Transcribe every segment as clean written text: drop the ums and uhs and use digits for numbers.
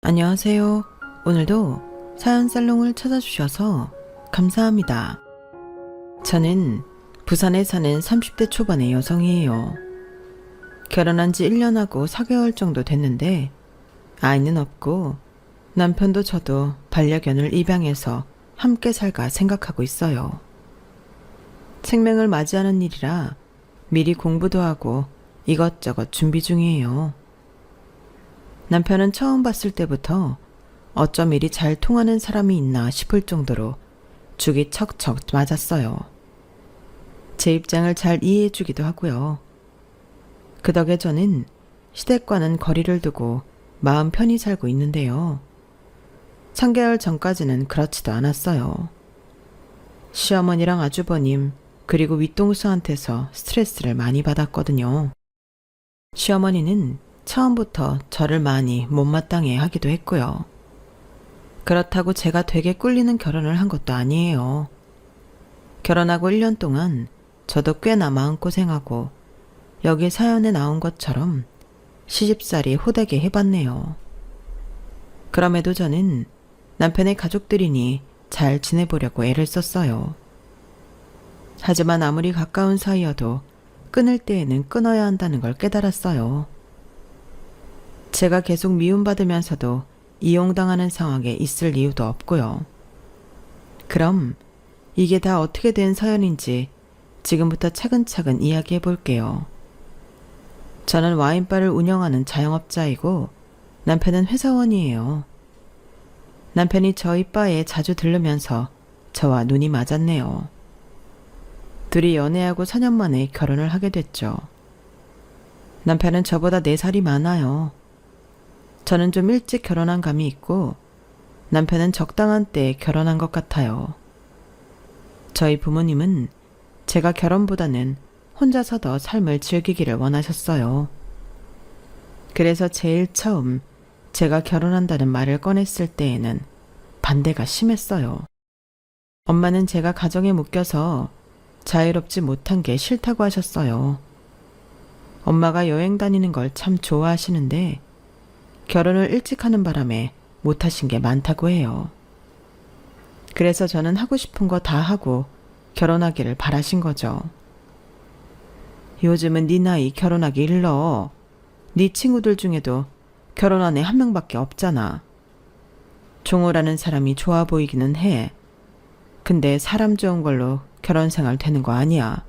안녕하세요. 오늘도 사연 살롱을 찾아주셔서 감사합니다. 저는 부산에 사는 30대 초반의 여성이에요. 결혼한 지 1년하고 4개월 정도 됐는데 아이는 없고 남편도 저도 반려견을 입양해서 함께 살까 생각하고 있어요. 생명을 맞이하는 일이라 미리 공부도 하고 이것저것 준비 중이에요. 남편은 처음 봤을 때부터 어쩜 이리 잘 통하는 사람이 있나 싶을 정도로 죽이 척척 맞았어요. 제 입장을 잘 이해해주기도 하고요. 그 덕에 저는 시댁과는 거리를 두고 마음 편히 살고 있는데요. 3개월 전까지는 그렇지도 않았어요. 시어머니랑 아주버님 그리고 윗동수한테서 스트레스를 많이 받았거든요. 시어머니는 처음부터 저를 많이 못마땅해 하기도 했고요. 그렇다고 제가 되게 꿀리는 결혼을 한 것도 아니에요. 결혼하고 1년 동안 저도 꽤나 마음고생하고 여기 사연에 나온 것처럼 시집살이 호되게 해봤네요. 그럼에도 저는 남편의 가족들이니 잘 지내보려고 애를 썼어요. 하지만 아무리 가까운 사이여도 끊을 때에는 끊어야 한다는 걸 깨달았어요. 제가 계속 미움받으면서도 이용당하는 상황에 있을 이유도 없고요. 그럼 이게 다 어떻게 된 사연인지 지금부터 차근차근 이야기해 볼게요. 저는 와인바를 운영하는 자영업자이고 남편은 회사원이에요. 남편이 저희 바에 자주 들르면서 저와 눈이 맞았네요. 둘이 연애하고 4년 만에 결혼을 하게 됐죠. 남편은 저보다 4살이 많아요. 저는 좀 일찍 결혼한 감이 있고 남편은 적당한 때에 결혼한 것 같아요. 저희 부모님은 제가 결혼보다는 혼자서 더 삶을 즐기기를 원하셨어요. 그래서 제일 처음 제가 결혼한다는 말을 꺼냈을 때에는 반대가 심했어요. 엄마는 제가 가정에 묶여서 자유롭지 못한 게 싫다고 하셨어요. 엄마가 여행 다니는 걸 참 좋아하시는데 결혼을 일찍 하는 바람에 못하신 게 많다고 해요. 그래서 저는 하고 싶은 거 다 하고 결혼하기를 바라신 거죠. 요즘은 네 나이 결혼하기 일러. 네 친구들 중에도 결혼한 애 한 명밖에 없잖아. 종호라는 사람이 좋아 보이기는 해. 근데 사람 좋은 걸로 결혼 생활 되는 거 아니야.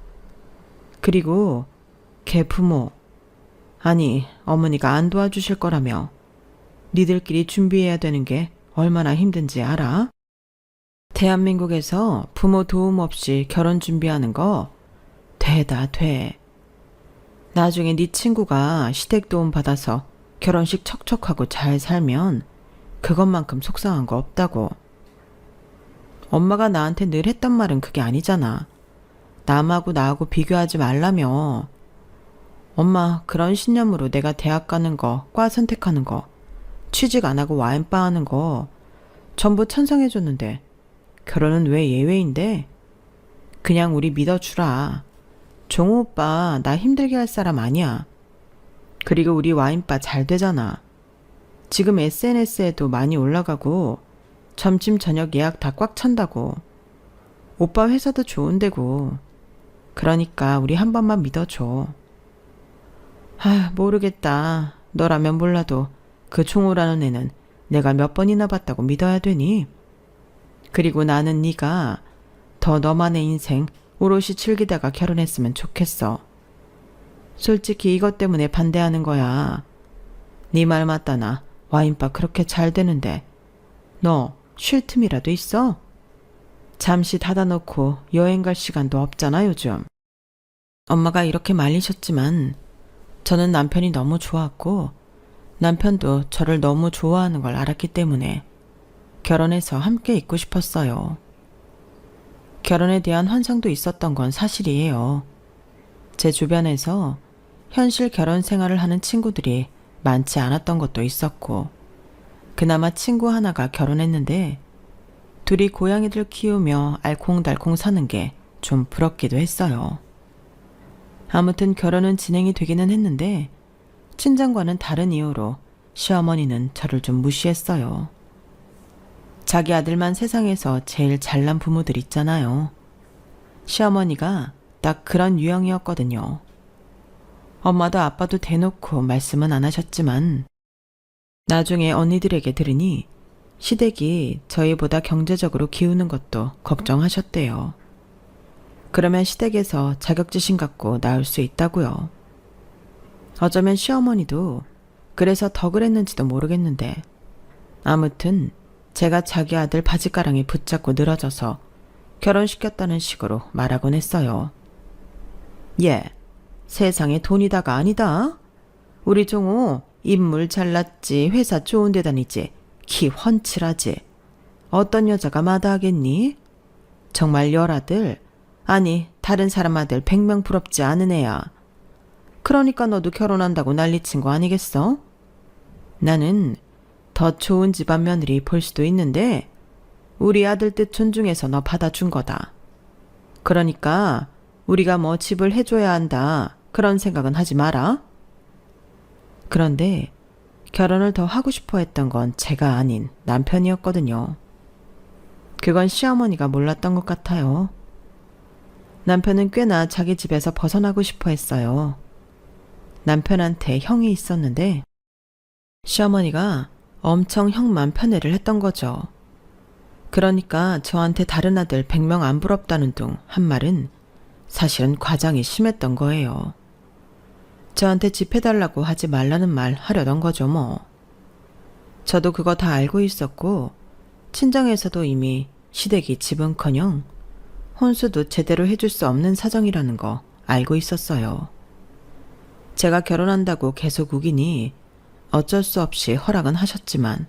그리고 걔 부모, 아니 어머니가 안 도와주실 거라며. 니들끼리 준비해야 되는 게 얼마나 힘든지 알아? 대한민국에서 부모 도움 없이 결혼 준비하는 거 되다 돼. 나중에 네 친구가 시댁 도움 받아서 결혼식 척척하고 잘 살면 그것만큼 속상한 거 없다고. 엄마가 나한테 늘 했던 말은 그게 아니잖아. 남하고 나하고 비교하지 말라며. 엄마 그런 신념으로 내가 대학 가는 거, 과 선택하는 거, 취직 안 하고 와인바 하는 거 전부 찬성해줬는데 결혼은 왜 예외인데? 그냥 우리 믿어주라. 종호 오빠 나 힘들게 할 사람 아니야. 그리고 우리 와인바 잘 되잖아. 지금 SNS에도 많이 올라가고 점심 저녁 예약 다 꽉 찬다고. 오빠 회사도 좋은 데고. 그러니까 우리 한 번만 믿어줘. 모르겠다. 너라면 몰라도 그 종호라는 애는 내가 몇 번이나 봤다고 믿어야 되니? 그리고 나는 네가 더 너만의 인생 오롯이 즐기다가 결혼했으면 좋겠어. 솔직히 이것 때문에 반대하는 거야. 네 말 맞다나 와인바 그렇게 잘 되는데 너 쉴 틈이라도 있어? 잠시 닫아놓고 여행 갈 시간도 없잖아 요즘. 엄마가 이렇게 말리셨지만 저는 남편이 너무 좋았고 남편도 저를 너무 좋아하는 걸 알았기 때문에 결혼해서 함께 있고 싶었어요. 결혼에 대한 환상도 있었던 건 사실이에요. 제 주변에서 현실 결혼 생활을 하는 친구들이 많지 않았던 것도 있었고 그나마 친구 하나가 결혼했는데 둘이 고양이들 키우며 알콩달콩 사는 게 좀 부럽기도 했어요. 아무튼 결혼은 진행이 되기는 했는데 친정과는 다른 이유로 시어머니는 저를 좀 무시했어요. 자기 아들만 세상에서 제일 잘난 부모들 있잖아요. 시어머니가 딱 그런 유형이었거든요. 엄마도 아빠도 대놓고 말씀은 안 하셨지만 나중에 언니들에게 들으니 시댁이 저희보다 경제적으로 기우는 것도 걱정하셨대요. 그러면 시댁에서 자격지심 갖고 나올 수 있다고요. 어쩌면 시어머니도 그래서 더 그랬는지도 모르겠는데 아무튼 제가 자기 아들 바지가랑이 붙잡고 늘어져서 결혼시켰다는 식으로 말하곤 했어요. 예, 세상에 돈이다가 아니다. 우리 종호 인물 잘났지, 회사 좋은 데 다니지, 키 훤칠하지. 어떤 여자가 마다하겠니? 정말 열아들, 아니 다른 사람 아들 100명 부럽지 않은 애야. 그러니까 너도 결혼한다고 난리친 거 아니겠어? 나는 더 좋은 집안 며느리 볼 수도 있는데 우리 아들 뜻 존중해서 너 받아준 거다. 그러니까 우리가 뭐 집을 해줘야 한다 그런 생각은 하지 마라. 그런데 결혼을 더 하고 싶어 했던 건 제가 아닌 남편이었거든요. 그건 시어머니가 몰랐던 것 같아요. 남편은 꽤나 자기 집에서 벗어나고 싶어 했어요. 남편한테 형이 있었는데 시어머니가 엄청 형만 편애를 했던 거죠. 그러니까 저한테 다른 아들 100명 안 부럽다는 둥 한 말은 사실은 과장이 심했던 거예요. 저한테 집 해달라고 하지 말라는 말 하려던 거죠 뭐. 저도 그거 다 알고 있었고 친정에서도 이미 시댁이 집은커녕 혼수도 제대로 해줄 수 없는 사정이라는 거 알고 있었어요. 제가 결혼한다고 계속 우기니 어쩔 수 없이 허락은 하셨지만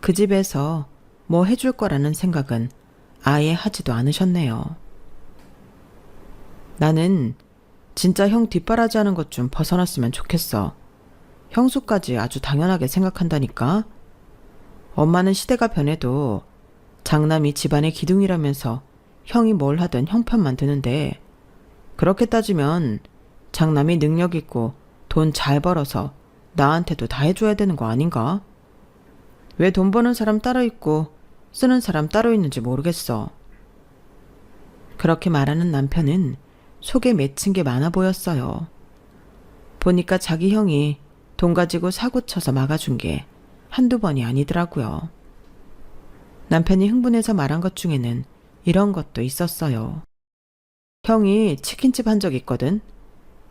그 집에서 뭐 해줄 거라는 생각은 아예 하지도 않으셨네요. 나는 진짜 형 뒷바라지 하는 것 좀 벗어났으면 좋겠어. 형수까지 아주 당연하게 생각한다니까. 엄마는 시대가 변해도 장남이 집안의 기둥이라면서 형이 뭘 하든 형편만 드는데 그렇게 따지면 장남이 능력 있고 돈 잘 벌어서 나한테도 다 해줘야 되는 거 아닌가? 왜 돈 버는 사람 따로 있고 쓰는 사람 따로 있는지 모르겠어. 그렇게 말하는 남편은 속에 맺힌 게 많아 보였어요. 보니까 자기 형이 돈 가지고 사고 쳐서 막아준 게 한두 번이 아니더라고요. 남편이 흥분해서 말한 것 중에는 이런 것도 있었어요. 형이 치킨집 한 적 있거든.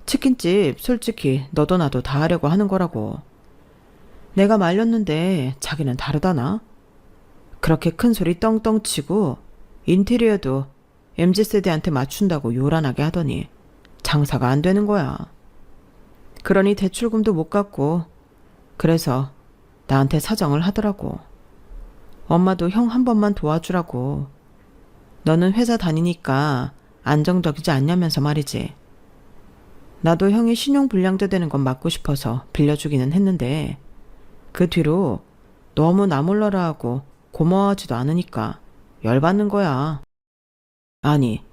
치킨집 솔직히 너도 나도 다 하려고 하는 거라고. 내가 말렸는데 자기는 다르다나? 그렇게 큰 소리 떵떵 치고 인테리어도 MZ세대한테 맞춘다고 요란하게 하더니 장사가 안 되는 거야. 그러니 대출금도 못 갚고 그래서 나한테 사정을 하더라고. 엄마도 형 한 번만 도와주라고. 너는 회사 다니니까 안정적이지 않냐면서 말이지. 나도 형이 신용불량자 되는 건 막고 싶어서 빌려주기는 했는데 그 뒤로 너무 나 몰라라 하고 고마워하지도 않으니까 열받는 거야. 아니,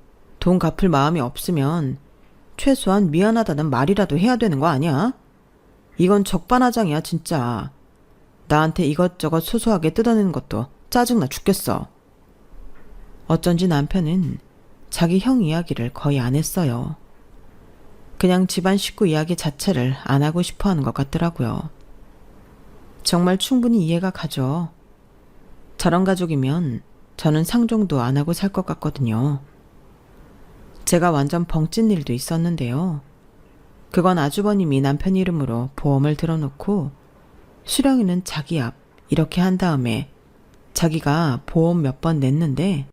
돈 갚을 마음이 없으면 최소한 미안하다는 말이라도 해야 되는 거 아니야? 이건 적반하장이야 진짜. 나한테 이것저것 소소하게 뜯어내는 것도 짜증나 죽겠어. 어쩐지 남편은 자기 형 이야기를 거의 안 했어요. 그냥 집안 식구 이야기 자체를 안 하고 싶어 하는 것 같더라고요. 정말 충분히 이해가 가죠. 저런 가족이면 저는 상종도 안 하고 살 것 같거든요. 제가 완전 벙찐 일도 있었는데요. 그건 아주버님이 남편 이름으로 보험을 들어놓고 수령이는 자기 앞 이렇게 한 다음에 자기가 보험 몇 번 냈는데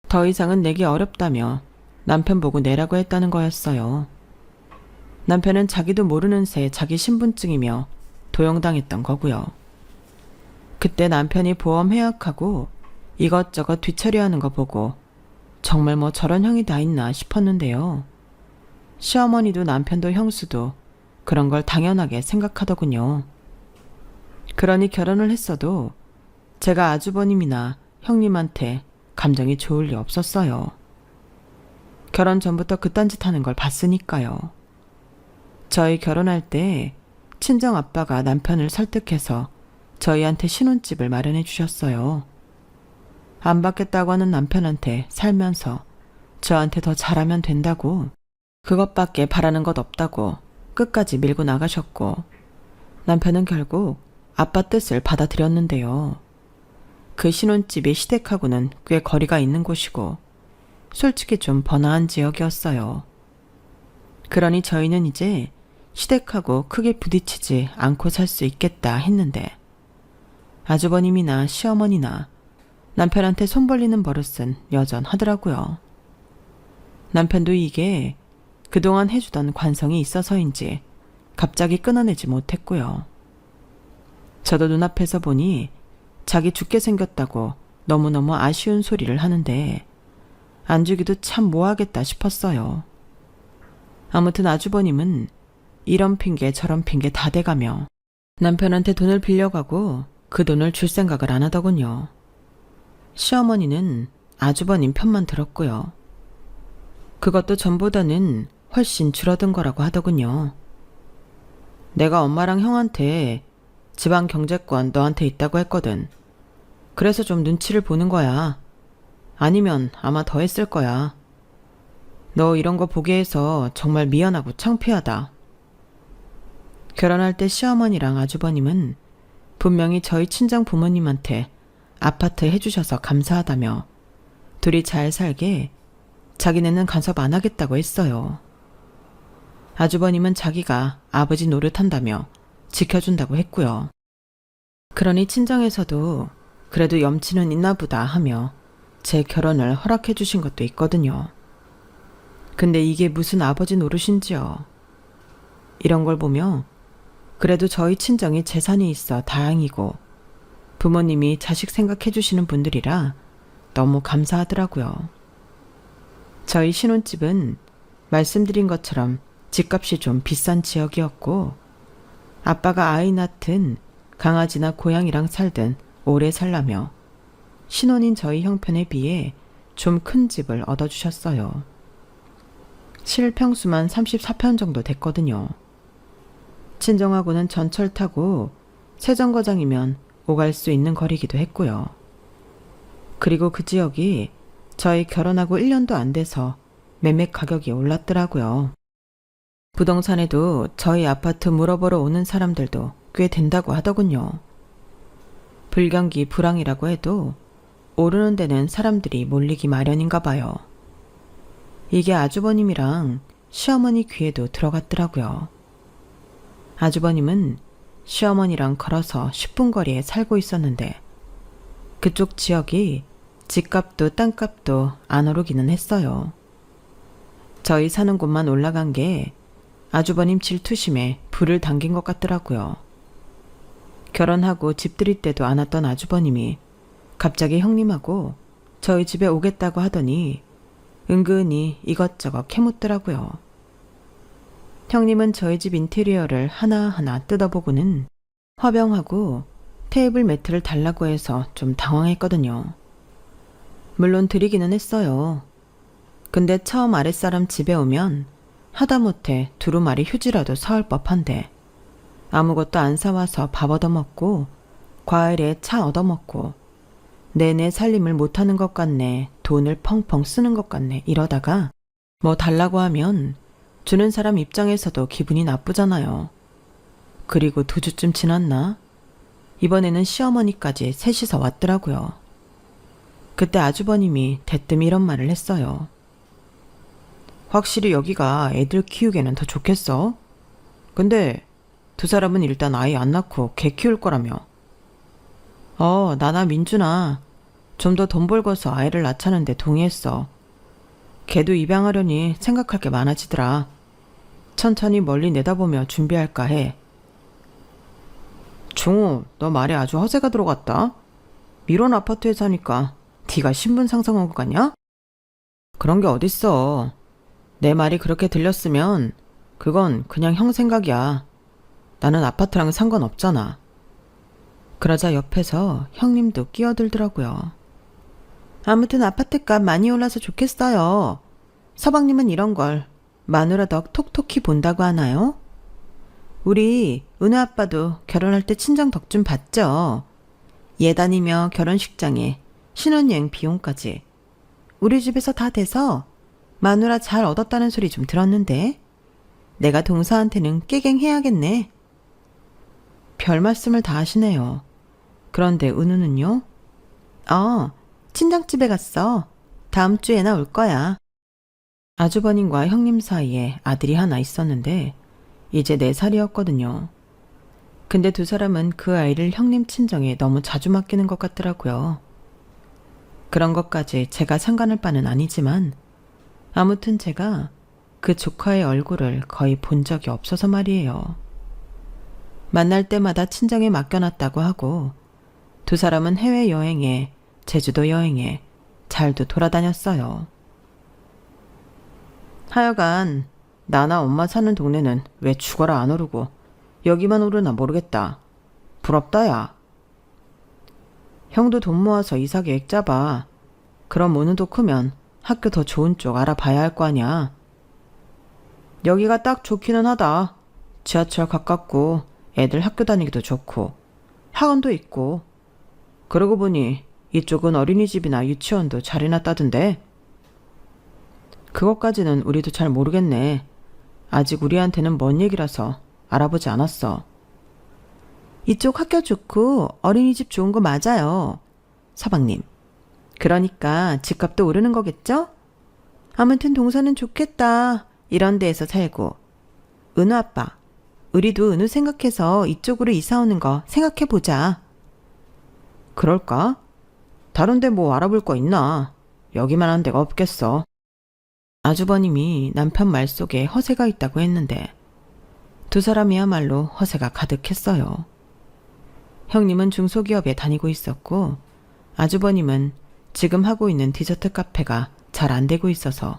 더 이상은 내기 어렵다며 남편 보고 내라고 했다는 거였어요. 남편은 자기도 모르는 새 자기 신분증이며 도용당했던 거고요. 그때 남편이 보험 해약하고 이것저것 뒤처리하는 거 보고 정말 뭐 저런 형이 다 있나 싶었는데요. 시어머니도 남편도 형수도 그런 걸 당연하게 생각하더군요. 그러니 결혼을 했어도 제가 아주버님이나 형님한테 감정이 좋을 리 없었어요. 결혼 전부터 그딴 짓 하는 걸 봤으니까요. 저희 결혼할 때 친정 아빠가 남편을 설득해서 저희한테 신혼집을 마련해 주셨어요. 안 받겠다고 하는 남편한테 살면서 저한테 더 잘하면 된다고, 그것밖에 바라는 것 없다고 끝까지 밀고 나가셨고, 남편은 결국 아빠 뜻을 받아들였는데요. 그 신혼집이 시댁하고는 꽤 거리가 있는 곳이고 솔직히 좀 번화한 지역이었어요. 그러니 저희는 이제 시댁하고 크게 부딪히지 않고 살 수 있겠다 했는데, 아주버님이나 시어머니나 남편한테 손 벌리는 버릇은 여전하더라고요. 남편도 이게 그동안 해주던 관성이 있어서인지 갑자기 끊어내지 못했고요. 저도 눈앞에서 보니 자기 죽게 생겼다고 너무너무 아쉬운 소리를 하는데 안 주기도 참 뭐하겠다 싶었어요. 아무튼 아주버님은 이런 핑계 저런 핑계 다 대가며 남편한테 돈을 빌려가고 그 돈을 줄 생각을 안 하더군요. 시어머니는 아주버님 편만 들었고요. 그것도 전보다는 훨씬 줄어든 거라고 하더군요. 내가 엄마랑 형한테 집안 경제권 너한테 있다고 했거든. 그래서 좀 눈치를 보는 거야. 아니면 아마 더 했을 거야. 너 이런 거 보게 해서 정말 미안하고 창피하다. 결혼할 때 시어머니랑 아주버님은 분명히 저희 친정 부모님한테 아파트 해주셔서 감사하다며 둘이 잘 살게 자기네는 간섭 안 하겠다고 했어요. 아주버님은 자기가 아버지 노릇한다며 지켜준다고 했고요. 그러니 친정에서도 그래도 염치는 있나 보다 하며 제 결혼을 허락해 주신 것도 있거든요. 근데 이게 무슨 아버지 노릇인지요. 이런 걸 보며 그래도 저희 친정이 재산이 있어 다행이고 부모님이 자식 생각해 주시는 분들이라 너무 감사하더라고요. 저희 신혼집은 말씀드린 것처럼 집값이 좀 비싼 지역이었고 아빠가 아이 낳든 강아지나 고양이랑 살든 오래 살라며 신혼인 저희 형편에 비해 좀 큰 집을 얻어주셨어요. 실평수만 34편 정도 됐거든요. 친정하고는 전철 타고 세정거장이면 오갈 수 있는 거리기도 했고요. 그리고 그 지역이 저희 결혼하고 1년도 안 돼서 매매 가격이 올랐더라고요. 부동산에도 저희 아파트 물어보러 오는 사람들도 꽤 된다고 하더군요. 불경기 불황이라고 해도 오르는 데는 사람들이 몰리기 마련인가 봐요. 이게 아주버님이랑 시어머니 귀에도 들어갔더라고요. 아주버님은 시어머니랑 걸어서 10분 거리에 살고 있었는데 그쪽 지역이 집값도 땅값도 안 오르기는 했어요. 저희 사는 곳만 올라간 게 아주버님 질투심에 불을 당긴 것 같더라고요. 결혼하고 집 들일 때도 안 왔던 아주버님이 갑자기 형님하고 저희 집에 오겠다고 하더니 은근히 이것저것 캐묻더라고요. 형님은 저희 집 인테리어를 하나하나 뜯어보고는 화병하고 테이블 매트를 달라고 해서 좀 당황했거든요. 물론 드리기는 했어요. 근데 처음 아랫사람 집에 오면 하다못해 두루마리 휴지라도 사올 법한데 아무것도 안 사와서 밥 얻어먹고 과일에 차 얻어먹고 내내 살림을 못하는 것 같네, 돈을 펑펑 쓰는 것 같네 이러다가 뭐 달라고 하면 주는 사람 입장에서도 기분이 나쁘잖아요. 그리고 2주쯤 지났나? 이번에는 시어머니까지 셋이서 왔더라고요. 그때 아주버님이 대뜸 이런 말을 했어요. 확실히 여기가 애들 키우기에는 더 좋겠어? 근데 2사람은 일단 아이 안 낳고 개 키울 거라며. 나나 민준아 좀 더 돈 벌고서 아이를 낳자는데 동의했어. 걔도 입양하려니 생각할 게 많아지더라. 천천히 멀리 내다보며 준비할까 해. 종우, 너 말에 아주 허세가 들어갔다. 밀원 아파트에 사니까 네가 신분 상승한 것 같냐? 그런 게 어딨어. 내 말이 그렇게 들렸으면 그건 그냥 형 생각이야. 나는 아파트랑 상관없잖아. 그러자 옆에서 형님도 끼어들더라고요. 아무튼 아파트값 많이 올라서 좋겠어요. 서방님은 이런 걸 마누라 덕 톡톡히 본다고 하나요? 우리 은우 아빠도 결혼할 때 친정 덕 좀 받죠. 예단이며 결혼식장에 신혼여행 비용까지 우리 집에서 다 돼서 마누라 잘 얻었다는 소리 좀 들었는데 내가 동서한테는 깨갱해야겠네. 별 말씀을 다 하시네요. 그런데 은우는요? 친정집에 갔어. 다음 주에나 올 거야. 아주버님과 형님 사이에 아들이 하나 있었는데 이제 4살이었거든요. 근데 두 사람은 그 아이를 형님 친정에 너무 자주 맡기는 것 같더라고요. 그런 것까지 제가 상관할 바는 아니지만 아무튼 제가 그 조카의 얼굴을 거의 본 적이 없어서 말이에요. 만날 때마다 친정에 맡겨놨다고 하고 두 사람은 해외여행에 제주도 여행에 잘도 돌아다녔어요. 하여간 나나 엄마 사는 동네는 왜 죽어라 안 오르고 여기만 오르나 모르겠다. 부럽다 야. 형도 돈 모아서 이사 계획 짜봐. 그럼 은우도 크면 학교 더 좋은 쪽 알아봐야 할 거 아냐. 여기가 딱 좋기는 하다. 지하철 가깝고 애들 학교 다니기도 좋고 학원도 있고. 그러고 보니 이쪽은 어린이집이나 유치원도 잘 해놨다던데. 그것까지는 우리도 잘 모르겠네. 아직 우리한테는 먼 얘기라서 알아보지 않았어. 이쪽 학교 좋고 어린이집 좋은 거 맞아요. 서방님. 그러니까 집값도 오르는 거겠죠? 아무튼 동서는 좋겠다. 이런 데에서 살고. 은우 아빠, 우리도 은우 생각해서 이쪽으로 이사 오는 거 생각해보자. 그럴까? 다른 데 뭐 알아볼 거 있나? 여기만한 데가 없겠어. 아주버님이 남편 말 속에 허세가 있다고 했는데 두 사람이야말로 허세가 가득했어요. 형님은 중소기업에 다니고 있었고 아주버님은 지금 하고 있는 디저트 카페가 잘 안 되고 있어서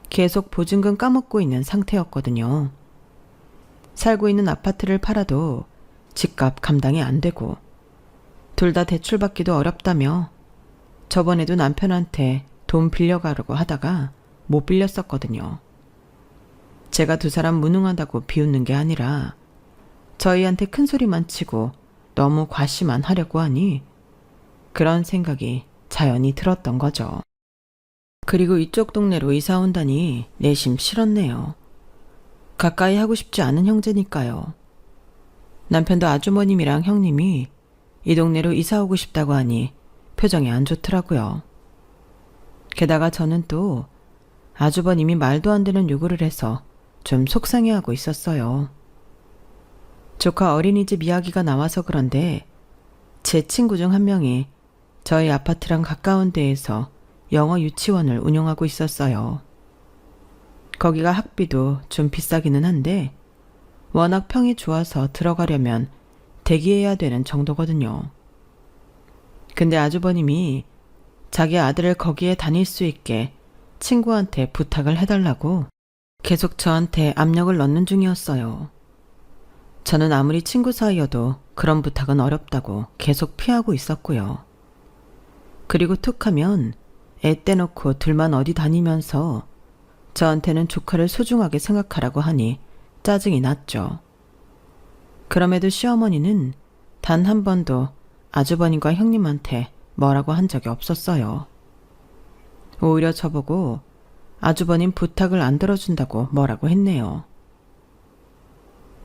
계속 보증금 까먹고 있는 상태였거든요. 살고 있는 아파트를 팔아도 집값 감당이 안 되고 둘 다 대출받기도 어렵다며 저번에도 남편한테 돈 빌려가려고 하다가 못 빌렸었거든요. 제가 두 사람 무능하다고 비웃는 게 아니라 저희한테 큰 소리만 치고 너무 과시만 하려고 하니 그런 생각이 자연히 들었던 거죠. 그리고 이쪽 동네로 이사 온다니 내심 싫었네요. 가까이 하고 싶지 않은 형제니까요. 남편도 아주머님이랑 형님이 이 동네로 이사 오고 싶다고 하니 표정이 안 좋더라고요. 게다가 저는 또 아주버님이 말도 안 되는 요구를 해서 좀 속상해하고 있었어요. 조카 어린이집 이야기가 나와서 그런데 제 친구 중 한 명이 저희 아파트랑 가까운 데에서 영어 유치원을 운영하고 있었어요. 거기가 학비도 좀 비싸기는 한데 워낙 평이 좋아서 들어가려면 대기해야 되는 정도거든요. 근데 아주버님이 자기 아들을 거기에 다닐 수 있게 친구한테 부탁을 해달라고 계속 저한테 압력을 넣는 중이었어요. 저는 아무리 친구 사이여도 그런 부탁은 어렵다고 계속 피하고 있었고요. 그리고 툭 하면 애 떼놓고 둘만 어디 다니면서 저한테는 조카를 소중하게 생각하라고 하니 짜증이 났죠. 그럼에도 시어머니는 단 한 번도 아주버님과 형님한테 뭐라고 한 적이 없었어요. 오히려 저보고 아주버님 부탁을 안 들어준다고 뭐라고 했네요.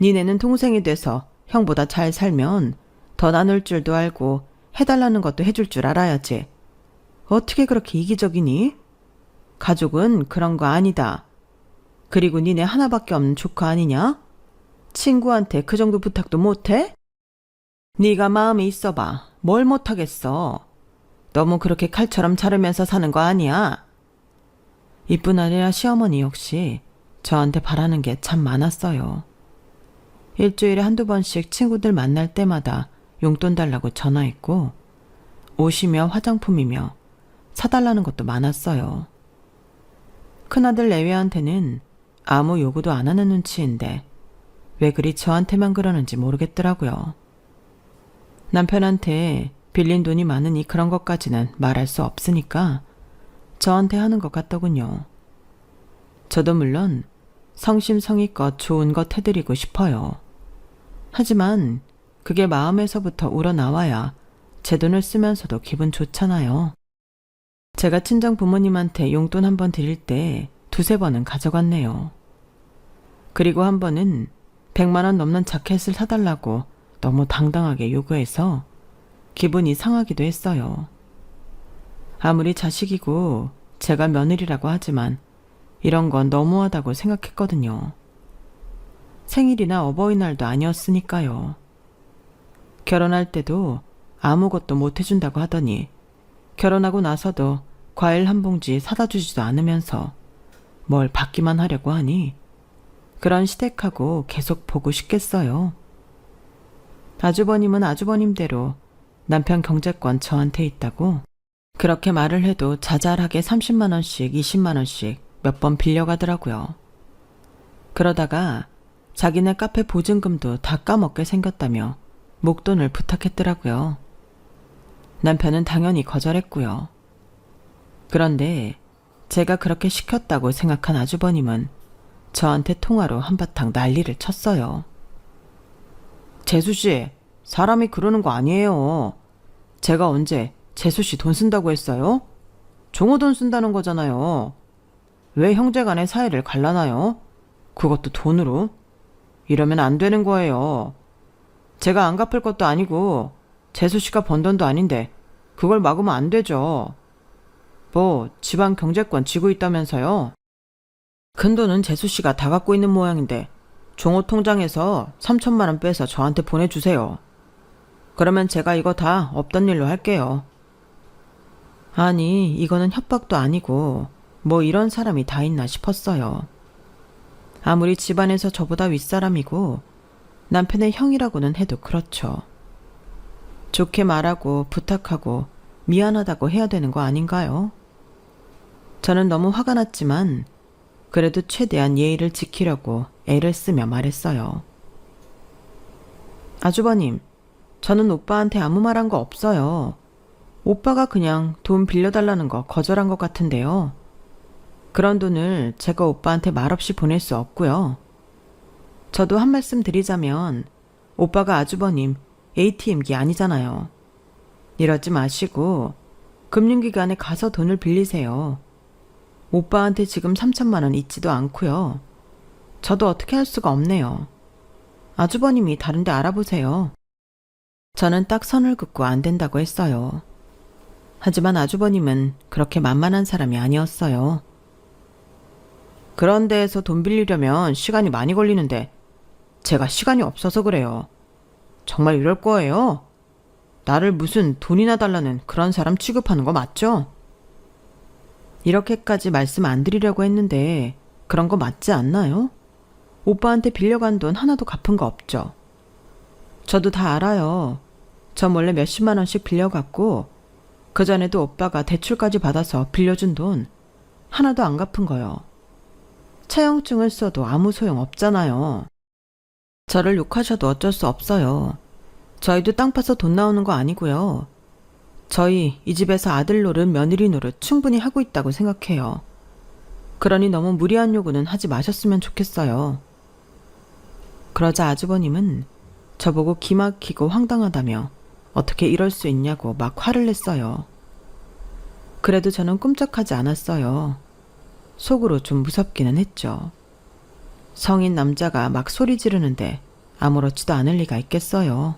니네는 동생이 돼서 형보다 잘 살면 더 나눌 줄도 알고 해달라는 것도 해줄 줄 알아야지. 어떻게 그렇게 이기적이니? 가족은 그런 거 아니다. 그리고 니네 하나밖에 없는 조카 아니냐? 친구한테 그 정도 부탁도 못해? 네가 마음이 있어봐. 뭘 못하겠어. 너무 그렇게 칼처럼 자르면서 사는 거 아니야? 이뿐 아니라 시어머니 역시 저한테 바라는 게 참 많았어요. 일주일에 한두 번씩 친구들 만날 때마다 용돈 달라고 전화했고 옷이며 화장품이며 사달라는 것도 많았어요. 큰아들 내외한테는 아무 요구도 안 하는 눈치인데 왜 그리 저한테만 그러는지 모르겠더라고요. 남편한테 빌린 돈이 많으니 그런 것까지는 말할 수 없으니까 저한테 하는 것 같더군요. 저도 물론 성심성의껏 좋은 것 해드리고 싶어요. 하지만 그게 마음에서부터 우러나와야 제 돈을 쓰면서도 기분 좋잖아요. 제가 친정 부모님한테 용돈 한 번 드릴 때 두세 번은 가져갔네요. 그리고 한 번은 100만 원 넘는 자켓을 사달라고 너무 당당하게 요구해서 기분이 상하기도 했어요. 아무리 자식이고 제가 며느리라고 하지만 이런 건 너무하다고 생각했거든요. 생일이나 어버이날도 아니었으니까요. 결혼할 때도 아무것도 못 해준다고 하더니 결혼하고 나서도 과일 한 봉지 사다 주지도 않으면서 뭘 받기만 하려고 하니 그런 시댁하고 계속 보고 싶겠어요. 아주버님은 아주버님대로 남편 경제권 저한테 있다고 그렇게 말을 해도 자잘하게 30만 원씩 20만 원씩 몇 번 빌려가더라고요. 그러다가 자기네 카페 보증금도 다 까먹게 생겼다며 목돈을 부탁했더라고요. 남편은 당연히 거절했고요. 그런데 제가 그렇게 시켰다고 생각한 아주버님은 저한테 통화로 한바탕 난리를 쳤어요. 재수씨, 사람이 그러는 거 아니에요. 제가 언제 재수씨 돈 쓴다고 했어요? 종호 돈 쓴다는 거잖아요. 왜 형제간의 사이를 갈라나요? 그것도 돈으로? 이러면 안 되는 거예요. 제가 안 갚을 것도 아니고 재수씨가 번 돈도 아닌데 그걸 막으면 안 되죠. 뭐 집안 경제권 쥐고 있다면서요? 큰돈은 재수씨가 다 갖고 있는 모양인데 종호 통장에서 3천만 원 빼서 저한테 보내주세요. 그러면 제가 이거 다 없던 일로 할게요. 아니, 이거는 협박도 아니고 뭐 이런 사람이 다 있나 싶었어요. 아무리 집안에서 저보다 윗사람이고 남편의 형이라고는 해도 그렇죠. 좋게 말하고 부탁하고 미안하다고 해야 되는 거 아닌가요? 저는 너무 화가 났지만 그래도 최대한 예의를 지키려고 애를 쓰며 말했어요. 아주버님, 저는 오빠한테 아무 말 한 거 없어요. 오빠가 그냥 돈 빌려달라는 거 거절한 것 같은데요. 그런 돈을 제가 오빠한테 말없이 보낼 수 없고요. 저도 한 말씀 드리자면 오빠가 아주버님 ATM기 아니잖아요. 이러지 마시고 금융기관에 가서 돈을 빌리세요. 오빠한테 지금 3천만 원 있지도 않고요. 저도 어떻게 할 수가 없네요. 아주버님이 다른 데 알아보세요. 저는 딱 선을 긋고 안 된다고 했어요. 하지만 아주버님은 그렇게 만만한 사람이 아니었어요. 그런 데에서 돈 빌리려면 시간이 많이 걸리는데 제가 시간이 없어서 그래요. 정말 이럴 거예요? 나를 무슨 돈이나 달라는 그런 사람 취급하는 거 맞죠? 이렇게까지 말씀 안 드리려고 했는데 그런 거 맞지 않나요? 오빠한테 빌려간 돈 하나도 갚은 거 없죠? 저도 다 알아요. 저 몰래 몇십만 원씩 빌려갔고 그전에도 오빠가 대출까지 받아서 빌려준 돈 하나도 안 갚은 거요. 차용증을 써도 아무 소용 없잖아요. 저를 욕하셔도 어쩔 수 없어요. 저희도 땅 파서 돈 나오는 거 아니고요. 저희 이 집에서 아들 노릇 며느리 노릇 충분히 하고 있다고 생각해요. 그러니 너무 무리한 요구는 하지 마셨으면 좋겠어요. 그러자 아주버님은 저보고 기막히고 황당하다며 어떻게 이럴 수 있냐고 막 화를 냈어요. 그래도 저는 꼼짝하지 않았어요. 속으로 좀 무섭기는 했죠. 성인 남자가 막 소리 지르는데 아무렇지도 않을 리가 있겠어요.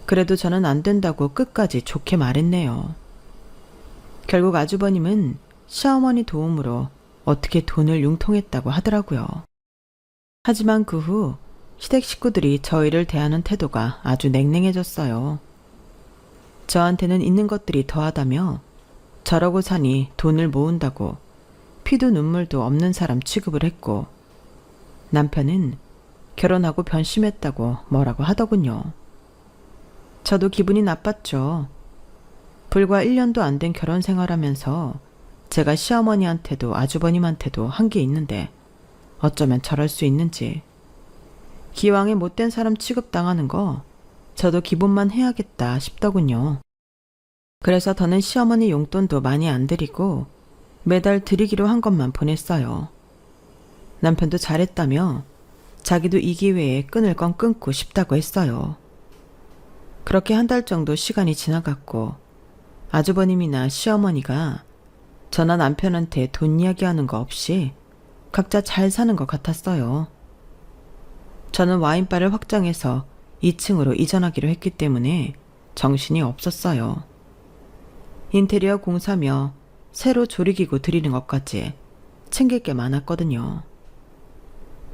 그래도 저는 안 된다고 끝까지 좋게 말했네요. 결국 아주버님은 시어머니 도움으로 어떻게 돈을 융통했다고 하더라고요. 하지만 그 후 시댁 식구들이 저희를 대하는 태도가 아주 냉랭해졌어요. 저한테는 있는 것들이 더하다며 저러고 사니 돈을 모은다고 피도 눈물도 없는 사람 취급을 했고 남편은 결혼하고 변심했다고 뭐라고 하더군요. 저도 기분이 나빴죠. 불과 1년도 안 된 결혼 생활하면서 제가 시어머니한테도 아주버님한테도 한 게 있는데 어쩌면 저럴 수 있는지. 기왕에 못된 사람 취급당하는 거 저도 기본만 해야겠다 싶더군요. 그래서 더는 시어머니 용돈도 많이 안 드리고 매달 드리기로 한 것만 보냈어요. 남편도 잘했다며 자기도 이 기회에 끊을 건 끊고 싶다고 했어요. 그렇게 한 달 정도 시간이 지나갔고 아주버님이나 시어머니가 저나 남편한테 돈 이야기하는 거 없이 각자 잘 사는 것 같았어요. 저는 와인바를 확장해서 2층으로 이전하기로 했기 때문에 정신이 없었어요. 인테리어 공사며 새로 조리기구 들이는 것까지 챙길 게 많았거든요.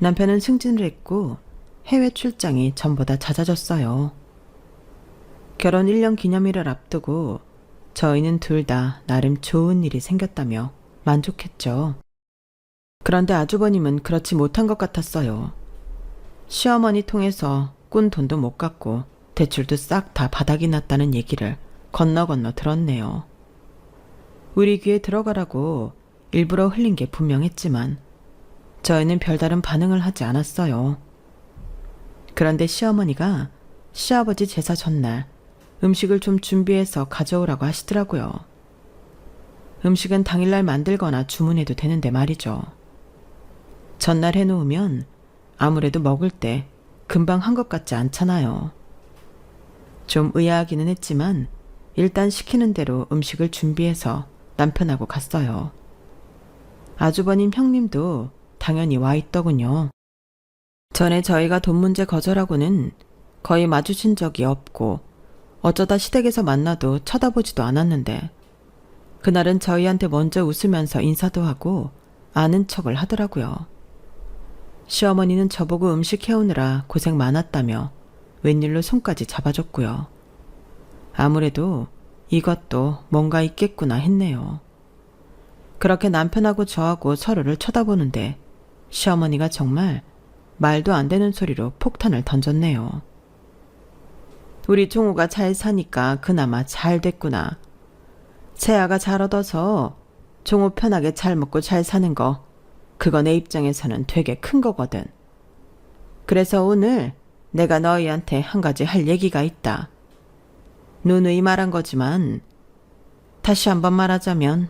남편은 승진을 했고 해외 출장이 전보다 잦아졌어요. 결혼 1년 기념일을 앞두고 저희는 둘 다 나름 좋은 일이 생겼다며 만족했죠. 그런데 아주버님은 그렇지 못한 것 같았어요. 시어머니 통해서 꾼 돈도 못 갚고 대출도 싹 다 바닥이 났다는 얘기를 건너 들었네요. 우리 귀에 들어가라고 일부러 흘린 게 분명했지만 저희는 별다른 반응을 하지 않았어요. 그런데 시어머니가 시아버지 제사 전날 음식을 좀 준비해서 가져오라고 하시더라고요. 음식은 당일날 만들거나 주문해도 되는데 말이죠. 전날 해놓으면 아무래도 먹을 때 금방 한 것 같지 않잖아요. 좀 의아하기는 했지만 일단 시키는 대로 음식을 준비해서 남편하고 갔어요. 아주버님 형님도 당연히 와 있더군요. 전에 저희가 돈 문제 거절하고는 거의 마주친 적이 없고 어쩌다 시댁에서 만나도 쳐다보지도 않았는데 그날은 저희한테 먼저 웃으면서 인사도 하고 아는 척을 하더라고요. 시어머니는 저보고 음식 해오느라 고생 많았다며 웬일로 손까지 잡아줬고요. 아무래도 이것도 뭔가 있겠구나 했네요. 그렇게 남편하고 저하고 서로를 쳐다보는데 시어머니가 정말 말도 안 되는 소리로 폭탄을 던졌네요. 우리 종호가 잘 사니까 그나마 잘 됐구나. 세아가 잘 얻어서 종호 편하게 잘 먹고 잘 사는 거 그거 내 입장에서는 되게 큰 거거든. 그래서 오늘 내가 너희한테 한 가지 할 얘기가 있다. 누누이 말한 거지만 다시 한번 말하자면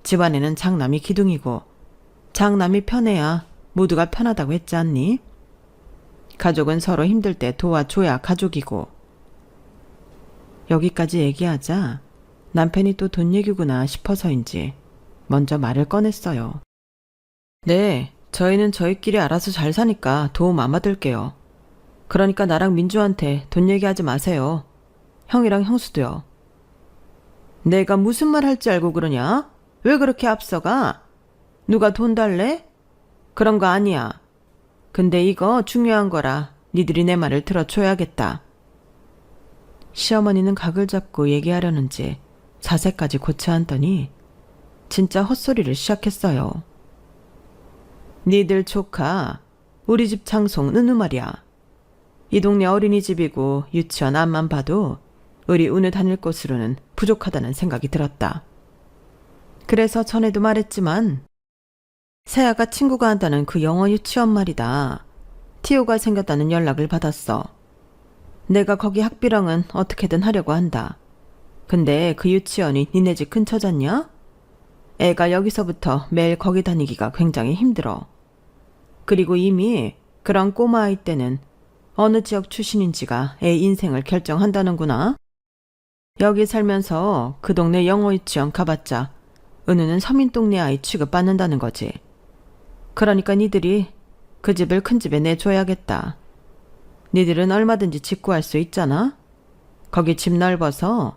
집안에는 장남이 기둥이고 장남이 편해야 모두가 편하다고 했지 않니? 가족은 서로 힘들 때 도와줘야 가족이고. 여기까지 얘기하자 남편이 또 돈 얘기구나 싶어서인지 먼저 말을 꺼냈어요. 네, 저희는 저희끼리 알아서 잘 사니까 도움 안 받을게요. 그러니까 나랑 민주한테 돈 얘기하지 마세요. 형이랑 형수도요. 내가 무슨 말 할지 알고 그러냐? 왜 그렇게 앞서가? 누가 돈 달래? 그런 거 아니야. 근데 이거 중요한 거라 니들이 내 말을 들어줘야겠다. 시어머니는 각을 잡고 얘기하려는지 자세까지 고쳐앉더니 진짜 헛소리를 시작했어요. 니들 조카 우리 집 장송 은우 말이야. 이 동네 어린이집이고 유치원 앞만 봐도 우리 은우 다닐 곳으로는 부족하다는 생각이 들었다. 그래서 전에도 말했지만 세아가 친구가 한다는 그 영어 유치원 말이다. 티오가 생겼다는 연락을 받았어. 내가 거기 학비랑은 어떻게든 하려고 한다. 근데 그 유치원이 니네 집 근처잖냐? 애가 여기서부터 매일 거기 다니기가 굉장히 힘들어. 그리고 이미 그런 꼬마 아이 때는 어느 지역 출신인지가 애 인생을 결정한다는구나. 여기 살면서 그 동네 영어 유치원 가봤자 은우는 서민 동네 아이 취급받는다는 거지. 그러니까 니들이 그 집을 큰 집에 내줘야겠다. 니들은 얼마든지 직구할 수 있잖아. 거기 집 넓어서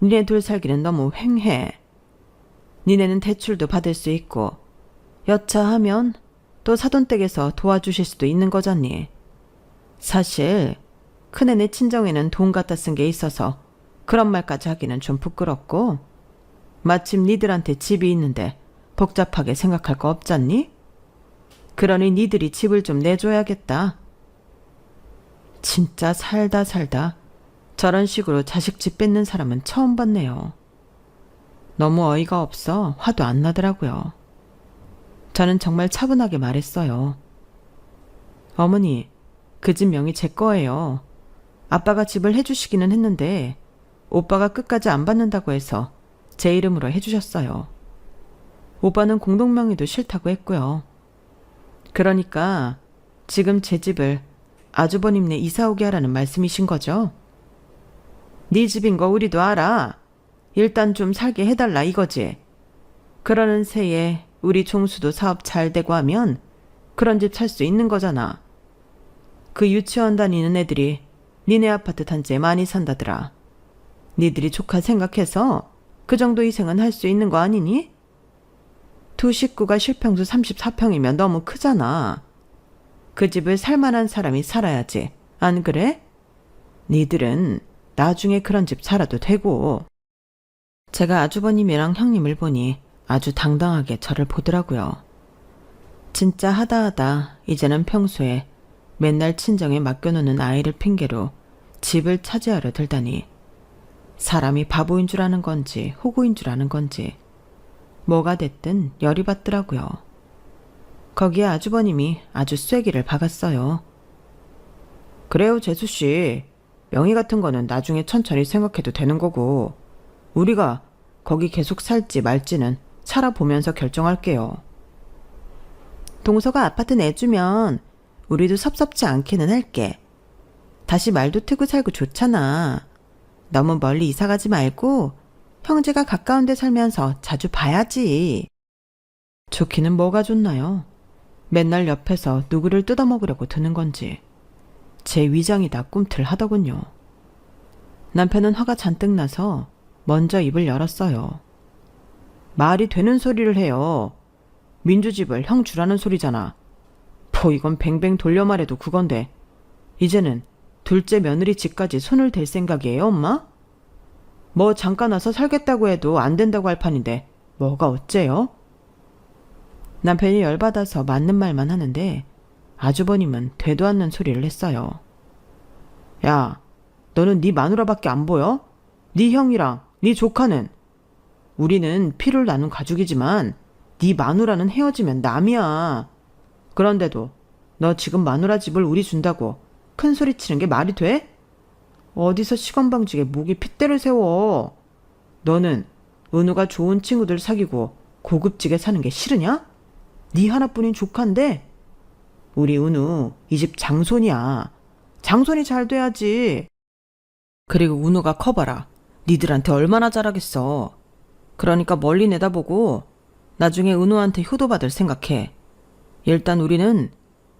니네 둘 살기는 너무 횡해. 니네는 대출도 받을 수 있고 여차하면 또 사돈댁에서 도와주실 수도 있는 거잖니. 사실 큰애네 친정에는 돈 갖다 쓴 게 있어서 그런 말까지 하기는 좀 부끄럽고 마침 니들한테 집이 있는데 복잡하게 생각할 거 없잖니? 그러니 니들이 집을 좀 내줘야겠다. 진짜 살다 저런 식으로 자식 집 뺏는 사람은 처음 봤네요. 너무 어이가 없어 화도 안 나더라고요. 저는 정말 차분하게 말했어요. 어머니, 그 집 명의 제 거예요. 아빠가 집을 해주시기는 했는데 오빠가 끝까지 안 받는다고 해서 제 이름으로 해주셨어요. 오빠는 공동명의도 싫다고 했고요. 그러니까 지금 제 집을 아주버님네 이사 오게 하라는 말씀이신 거죠? 네 집인 거 우리도 알아. 일단 좀 살게 해달라 이거지. 그러는 새에 우리 종수도 사업 잘 되고 하면 그런 집 살 수 있는 거잖아. 그 유치원 다니는 애들이 니네 아파트 단지에 많이 산다더라. 니들이 조카 생각해서 그 정도 희생은 할 수 있는 거 아니니? 두 식구가 실평수 34평이면 너무 크잖아. 그 집을 살만한 사람이 살아야지. 안 그래? 니들은 나중에 그런 집 살아도 되고. 제가 아주버님이랑 형님을 보니 아주 당당하게 저를 보더라고요. 진짜 하다하다 이제는 평소에 맨날 친정에 맡겨놓는 아이를 핑계로 집을 차지하려 들다니 사람이 바보인 줄 아는 건지 호구인 줄 아는 건지 뭐가 됐든 열이 받더라고요. 거기에 아주버님이 아주 쐐기를 박았어요. 그래요, 재수씨. 명의 같은 거는 나중에 천천히 생각해도 되는 거고 우리가 거기 계속 살지 말지는 살아보면서 결정할게요. 동서가 아파트 내주면 우리도 섭섭지 않기는 할게. 다시 말도 트고 살고 좋잖아. 너무 멀리 이사가지 말고 형제가 가까운 데 살면서 자주 봐야지. 좋기는 뭐가 좋나요? 맨날 옆에서 누구를 뜯어먹으려고 드는 건지 제 위장이 다 꿈틀하더군요. 남편은 화가 잔뜩 나서 먼저 입을 열었어요. 말이 되는 소리를 해요. 민주집을 형 주라는 소리잖아. 이건 뱅뱅 돌려 말해도 그건데 이제는 둘째 며느리 집까지 손을 댈 생각이에요, 엄마? 뭐 잠깐 와서 살겠다고 해도 안 된다고 할 판인데 뭐가 어째요? 남편이 열받아서 맞는 말만 하는데 아주버님은 되도 않는 소리를 했어요. 야, 너는 네 마누라밖에 안 보여? 네 형이랑 네 조카는? 우리는 피를 나눈 가족이지만 네 마누라는 헤어지면 남이야. 그런데도 너 지금 마누라 집을 우리 준다고 큰 소리 치는 게 말이 돼? 어디서 시건방지게 목에 핏대를 세워. 너는 은우가 좋은 친구들 사귀고 고급지게 사는 게 싫으냐? 네 하나뿐인 조카인데 우리 은우 이 집 장손이야. 장손이 잘 돼야지. 그리고 은우가 커봐라. 니들한테 얼마나 잘하겠어. 그러니까 멀리 내다보고 나중에 은우한테 효도받을 생각해. 일단 우리는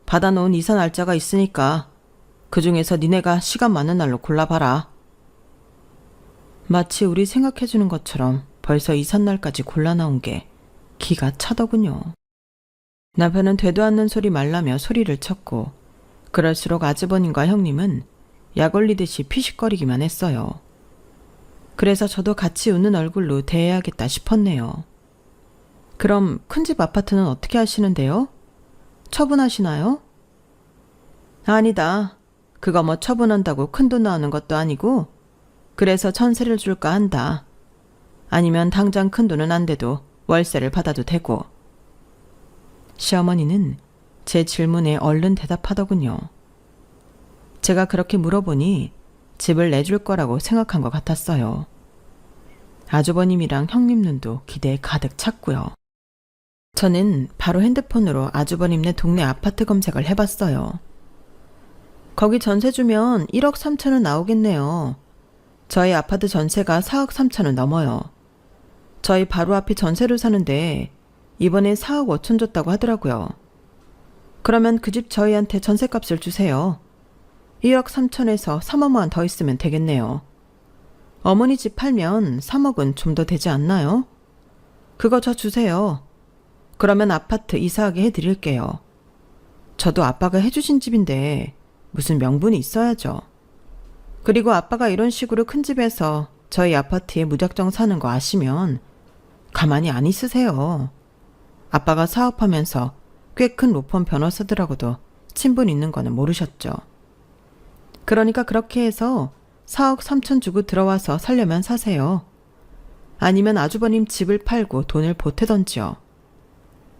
받아놓은 이사 날짜가 있으니까 그 중에서 니네가 시간 맞는 날로 골라봐라. 마치 우리 생각해주는 것처럼 벌써 이삿날까지 골라나온 게 기가 차더군요. 남편은 되도 않는 소리 말라며 소리를 쳤고 그럴수록 아주버님과 형님은 약 올리듯이 피식거리기만 했어요. 그래서 저도 같이 웃는 얼굴로 대해야겠다 싶었네요. 그럼 큰집 아파트는 어떻게 하시는데요? 처분하시나요? 아니다. 그거 뭐 처분한다고 큰돈 나오는 것도 아니고 그래서 전세를 줄까 한다. 아니면 당장 큰돈은 안 돼도 월세를 받아도 되고. 시어머니는 제 질문에 얼른 대답하더군요. 제가 그렇게 물어보니 집을 내줄 거라고 생각한 것 같았어요. 아주버님이랑 형님 눈도 기대에 가득 찼고요. 저는 바로 핸드폰으로 아주버님네 동네 아파트 검색을 해봤어요. 거기 전세 주면 1억 3천은 나오겠네요. 저희 아파트 전세가 4억 3천은 넘어요. 저희 바로 앞이 전세로 사는데 이번에 4억 5천 줬다고 하더라고요. 그러면 그 집 저희한테 전세값을 주세요. 1억 3천에서 3억만 더 있으면 되겠네요. 어머니 집 팔면 3억은 좀 더 되지 않나요? 그거 저 주세요. 그러면 아파트 이사하게 해드릴게요. 저도 아빠가 해주신 집인데 무슨 명분이 있어야죠. 그리고 아빠가 이런 식으로 큰 집에서 저희 아파트에 무작정 사는 거 아시면 가만히 안 있으세요. 아빠가 사업하면서 꽤 큰 로펌 변호사들하고도 친분 있는 거는 모르셨죠. 그러니까 그렇게 해서 4억 3천 주고 들어와서 살려면 사세요. 아니면 아주버님 집을 팔고 돈을 보태던지요.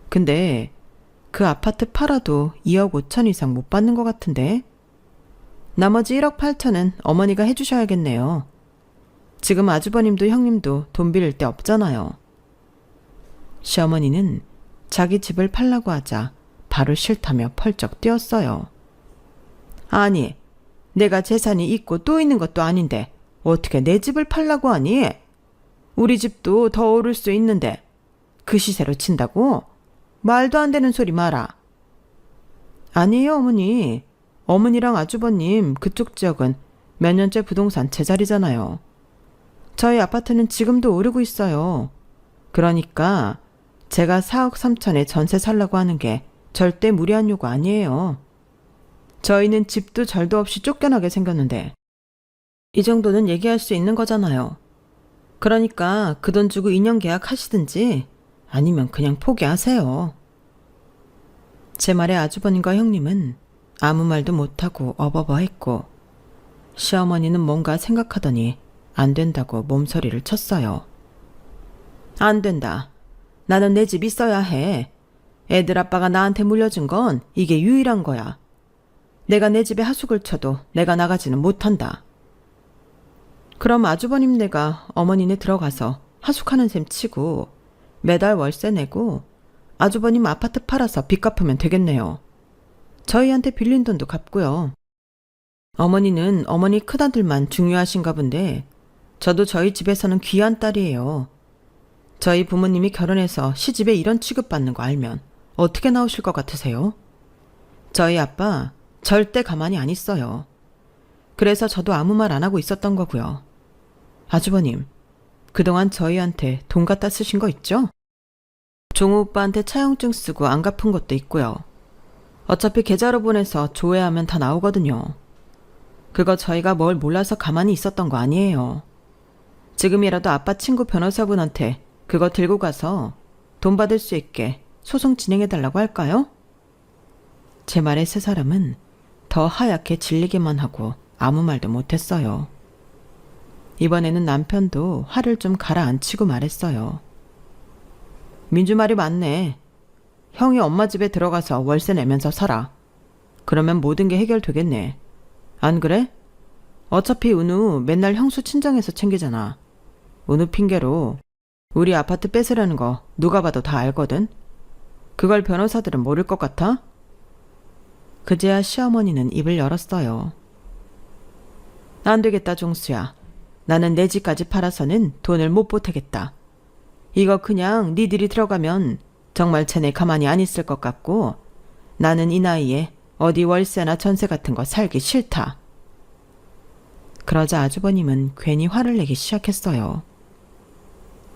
근데 그 아파트 팔아도 2억 5천 이상 못 받는 것 같은데? 나머지 1억 8천은 어머니가 해주셔야겠네요. 지금 아주버님도 형님도 돈 빌릴 데 없잖아요. 시어머니는 자기 집을 팔라고 하자 바로 싫다며 펄쩍 뛰었어요. 아니, 내가 재산이 있고 또 있는 것도 아닌데 어떻게 내 집을 팔라고 하니? 우리 집도 더 오를 수 있는데 그 시세로 친다고? 말도 안 되는 소리 마라. 아니에요, 어머니. 어머니랑 아주버님 그쪽 지역은 몇 년째 부동산 제자리잖아요. 저희 아파트는 지금도 오르고 있어요. 그러니까 제가 4억 3천에 전세 살라고 하는 게 절대 무리한 요구 아니에요. 저희는 집도 절도 없이 쫓겨나게 생겼는데 이 정도는 얘기할 수 있는 거잖아요. 그러니까 그 돈 주고 2년 계약 하시든지 아니면 그냥 포기하세요. 제 말에 아주버님과 형님은 아무 말도 못하고 어버버했고 시어머니는 뭔가 생각하더니 안 된다고 몸서리를 쳤어요. 안 된다. 나는 내 집 있어야 해. 애들 아빠가 나한테 물려준 건 이게 유일한 거야. 내가 내 집에 하숙을 쳐도 내가 나가지는 못한다. 그럼 아주버님네가 어머니네 들어가서 하숙하는 셈 치고 매달 월세 내고 아주버님 아파트 팔아서 빚 갚으면 되겠네요. 저희한테 빌린 돈도 갚고요. 어머니는 어머니 큰아들만 중요하신가 본데 저도 저희 집에서는 귀한 딸이에요. 저희 부모님이 결혼해서 시집에 이런 취급받는 거 알면 어떻게 나오실 것 같으세요? 저희 아빠 절대 가만히 안 있어요. 그래서 저도 아무 말 안 하고 있었던 거고요. 아주버님, 그동안 저희한테 돈 갖다 쓰신 거 있죠? 종우 오빠한테 차용증 쓰고 안 갚은 것도 있고요. 어차피 계좌로 보내서 조회하면 다 나오거든요. 그거 저희가 뭘 몰라서 가만히 있었던 거 아니에요. 지금이라도 아빠 친구 변호사분한테 그거 들고 가서 돈 받을 수 있게 소송 진행해달라고 할까요? 제 말에 세 사람은 더 하얗게 질리기만 하고 아무 말도 못했어요. 이번에는 남편도 화를 좀 가라앉히고 말했어요. 민주 말이 맞네. 형이 엄마 집에 들어가서 월세 내면서 살아. 그러면 모든 게 해결되겠네. 안 그래? 어차피 은우 맨날 형수 친정에서 챙기잖아. 은우 핑계로 우리 아파트 뺏으려는 거 누가 봐도 다 알거든. 그걸 변호사들은 모를 것 같아? 그제야 시어머니는 입을 열었어요. 안 되겠다, 종수야. 나는 내 집까지 팔아서는 돈을 못 보태겠다. 이거 그냥 니들이 들어가면 정말 쟤네 가만히 안 있을 것 같고 나는 이 나이에 어디 월세나 전세 같은 거 살기 싫다. 그러자 아주버님은 괜히 화를 내기 시작했어요.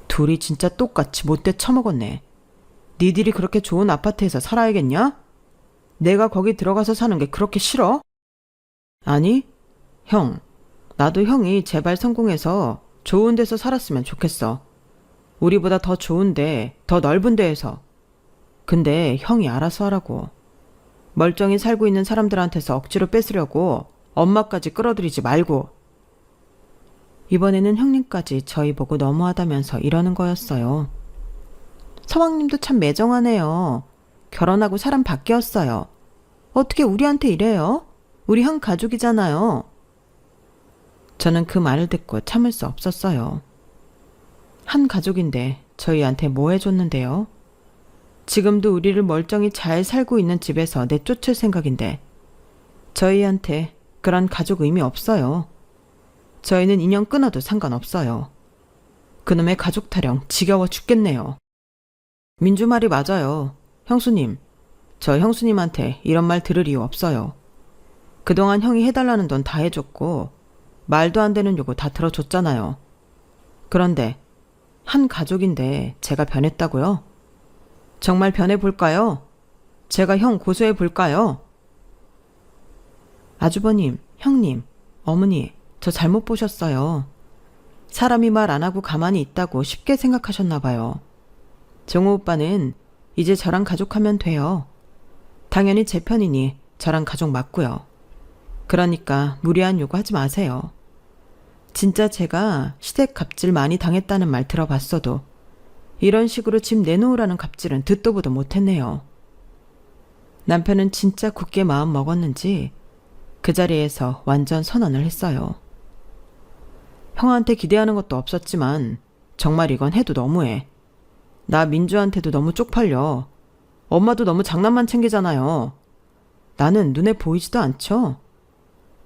둘이 진짜 똑같이 못돼 처먹었네. 니들이 그렇게 좋은 아파트에서 살아야겠냐? 내가 거기 들어가서 사는 게 그렇게 싫어? 아니, 형. 나도 형이 제발 성공해서 좋은 데서 살았으면 좋겠어. 우리보다 더 좋은데, 더 넓은 데에서. 근데 형이 알아서 하라고. 멀쩡히 살고 있는 사람들한테서 억지로 뺏으려고 엄마까지 끌어들이지 말고. 이번에는 형님까지 저희 보고 너무하다면서 이러는 거였어요. 서방님도 참 매정하네요. 결혼하고 사람 바뀌었어요. 어떻게 우리한테 이래요? 우리 형 가족이잖아요. 저는 그 말을 듣고 참을 수 없었어요. 한 가족인데 저희한테 뭐 해줬는데요? 지금도 우리를 멀쩡히 잘 살고 있는 집에서 내쫓을 생각인데 저희한테 그런 가족 의미 없어요. 저희는 인연 끊어도 상관없어요. 그놈의 가족 타령 지겨워 죽겠네요. 민주 말이 맞아요. 형수님, 저 형수님한테 이런 말 들을 이유 없어요. 그동안 형이 해달라는 돈 다 해줬고 말도 안 되는 요구 다 들어줬잖아요. 그런데 한 가족인데 제가 변했다고요? 정말 변해볼까요? 제가 형 고소해볼까요? 아주버님, 형님, 어머니, 저 잘못 보셨어요. 사람이 말 안 하고 가만히 있다고 쉽게 생각하셨나 봐요. 정우 오빠는 이제 저랑 가족하면 돼요. 당연히 제 편이니 저랑 가족 맞고요. 그러니까 무리한 요구하지 마세요. 진짜 제가 시댁 갑질 많이 당했다는 말 들어봤어도 이런 식으로 집 내놓으라는 갑질은 듣도 보도 못했네요. 남편은 진짜 굳게 마음 먹었는지 그 자리에서 완전 선언을 했어요. 형한테 기대하는 것도 없었지만 정말 이건 해도 너무해. 나 민주한테도 너무 쪽팔려. 엄마도 너무 장난만 챙기잖아요. 나는 눈에 보이지도 않죠?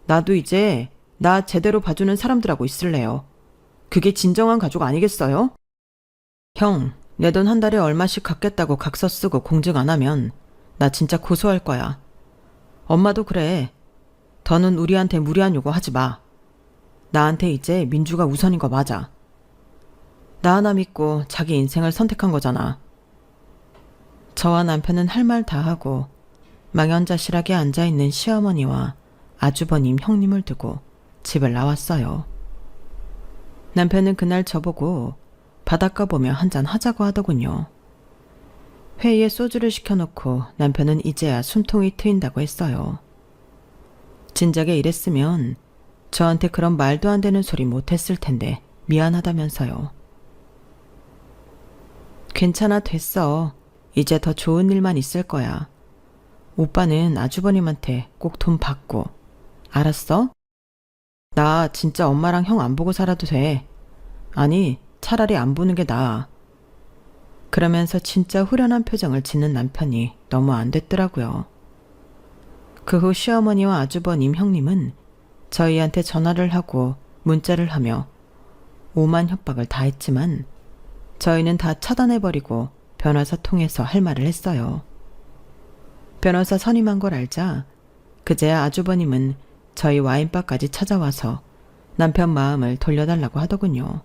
나도 이제 나 제대로 봐주는 사람들하고 있을래요. 그게 진정한 가족 아니겠어요? 형, 내 돈 한 달에 얼마씩 갚겠다고 각서 쓰고 공증 안 하면 나 진짜 고소할 거야. 엄마도 그래. 더는 우리한테 무리한 요구 하지 마. 나한테 이제 민주가 우선인 거 맞아. 나 하나 믿고 자기 인생을 선택한 거잖아. 저와 남편은 할 말 다 하고 망연자실하게 앉아있는 시어머니와 아주버님 형님을 두고 집을 나왔어요. 남편은 그날 저보고 바닷가 보며 한잔 하자고 하더군요. 회의에 소주를 시켜놓고 남편은 이제야 숨통이 트인다고 했어요. 진작에 이랬으면 저한테 그런 말도 안 되는 소리 못했을 텐데 미안하다면서요. 괜찮아, 됐어. 이제 더 좋은 일만 있을 거야. 오빠는 아주버님한테 꼭 돈 받고. 알았어? 나 진짜 엄마랑 형 안 보고 살아도 돼. 아니, 차라리 안 보는 게 나아. 그러면서 진짜 후련한 표정을 짓는 남편이 너무 안 됐더라고요. 그 후 시어머니와 아주버님 형님은 저희한테 전화를 하고 문자를 하며 오만 협박을 다 했지만 저희는 다 차단해버리고 변호사 통해서 할 말을 했어요. 변호사 선임한 걸 알자 그제야 아주버님은 저희 와인바까지 찾아와서 남편 마음을 돌려달라고 하더군요.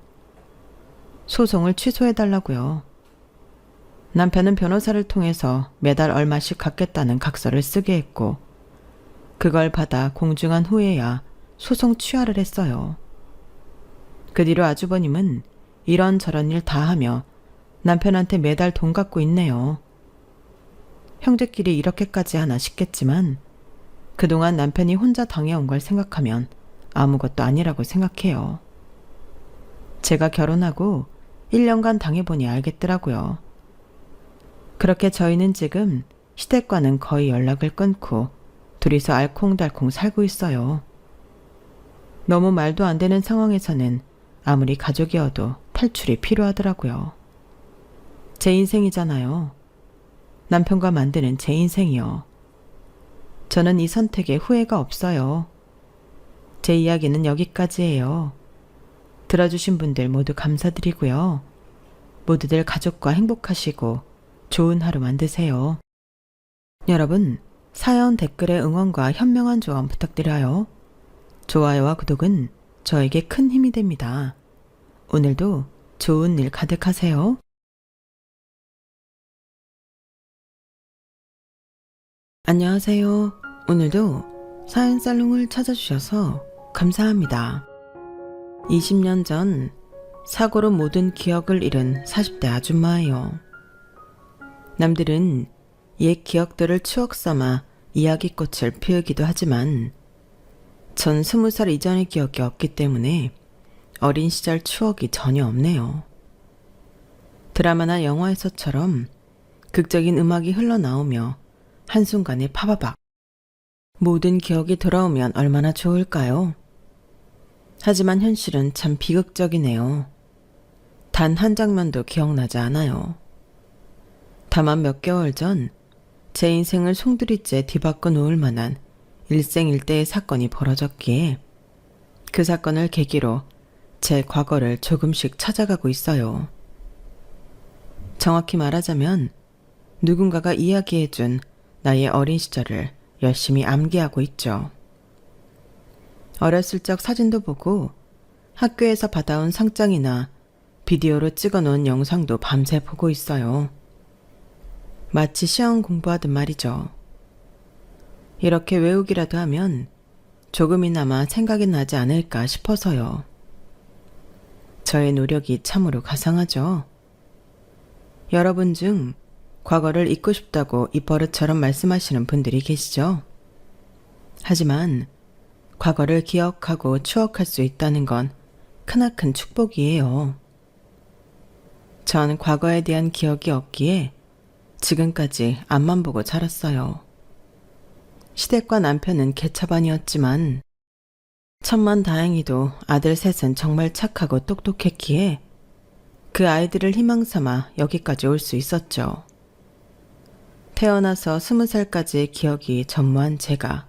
소송을 취소해달라고요. 남편은 변호사를 통해서 매달 얼마씩 갚겠다는 각서를 쓰게 했고 그걸 받아 공증한 후에야 소송 취하를 했어요. 그 뒤로 아주버님은 이런저런 일 다 하며 남편한테 매달 돈 갚고 있네요. 형제끼리 이렇게까지 하나 싶겠지만 그동안 남편이 혼자 당해온 걸 생각하면 아무것도 아니라고 생각해요. 제가 결혼하고 1년간 당해보니 알겠더라고요. 그렇게 저희는 지금 시댁과는 거의 연락을 끊고 둘이서 알콩달콩 살고 있어요. 너무 말도 안 되는 상황에서는 아무리 가족이어도 탈출이 필요하더라고요. 제 인생이잖아요. 남편과 만드는 제 인생이요. 저는 이 선택에 후회가 없어요. 제 이야기는 여기까지예요. 들어주신 분들 모두 감사드리고요. 모두들 가족과 행복하시고 좋은 하루 만드세요. 여러분, 사연 댓글에 응원과 현명한 조언 부탁드려요. 좋아요와 구독은 저에게 큰 힘이 됩니다. 오늘도 좋은 일 가득하세요. 안녕하세요. 오늘도 사연 살롱을 찾아주셔서 감사합니다. 20년 전 사고로 모든 기억을 잃은 40대 아줌마예요. 남들은 옛 기억들을 추억 삼아 이야기꽃을 피우기도 하지만 전 20살 이전의 기억이 없기 때문에 어린 시절 추억이 전혀 없네요. 드라마나 영화에서처럼 극적인 음악이 흘러나오며 한순간에 파바박 모든 기억이 돌아오면 얼마나 좋을까요? 하지만 현실은 참 비극적이네요. 단 한 장면도 기억나지 않아요. 다만 몇 개월 전 제 인생을 송두리째 뒤바꿔 놓을 만한 일생일대의 사건이 벌어졌기에 그 사건을 계기로 제 과거를 조금씩 찾아가고 있어요. 정확히 말하자면 누군가가 이야기해준 나의 어린 시절을 열심히 암기하고 있죠. 어렸을 적 사진도 보고 학교에서 받아온 상장이나 비디오로 찍어놓은 영상도 밤새 보고 있어요. 마치 시험 공부하듯 말이죠. 이렇게 외우기라도 하면 조금이나마 생각이 나지 않을까 싶어서요. 저의 노력이 참으로 가상하죠. 여러분 중 과거를 잊고 싶다고 입버릇처럼 말씀하시는 분들이 계시죠? 하지만 과거를 기억하고 추억할 수 있다는 건 크나큰 축복이에요. 전 과거에 대한 기억이 없기에 지금까지 앞만 보고 자랐어요. 시댁과 남편은 개차반이었지만 천만다행히도 아들 셋은 정말 착하고 똑똑했기에 그 아이들을 희망 삼아 여기까지 올 수 있었죠. 태어나서 20살까지의 기억이 전무한 제가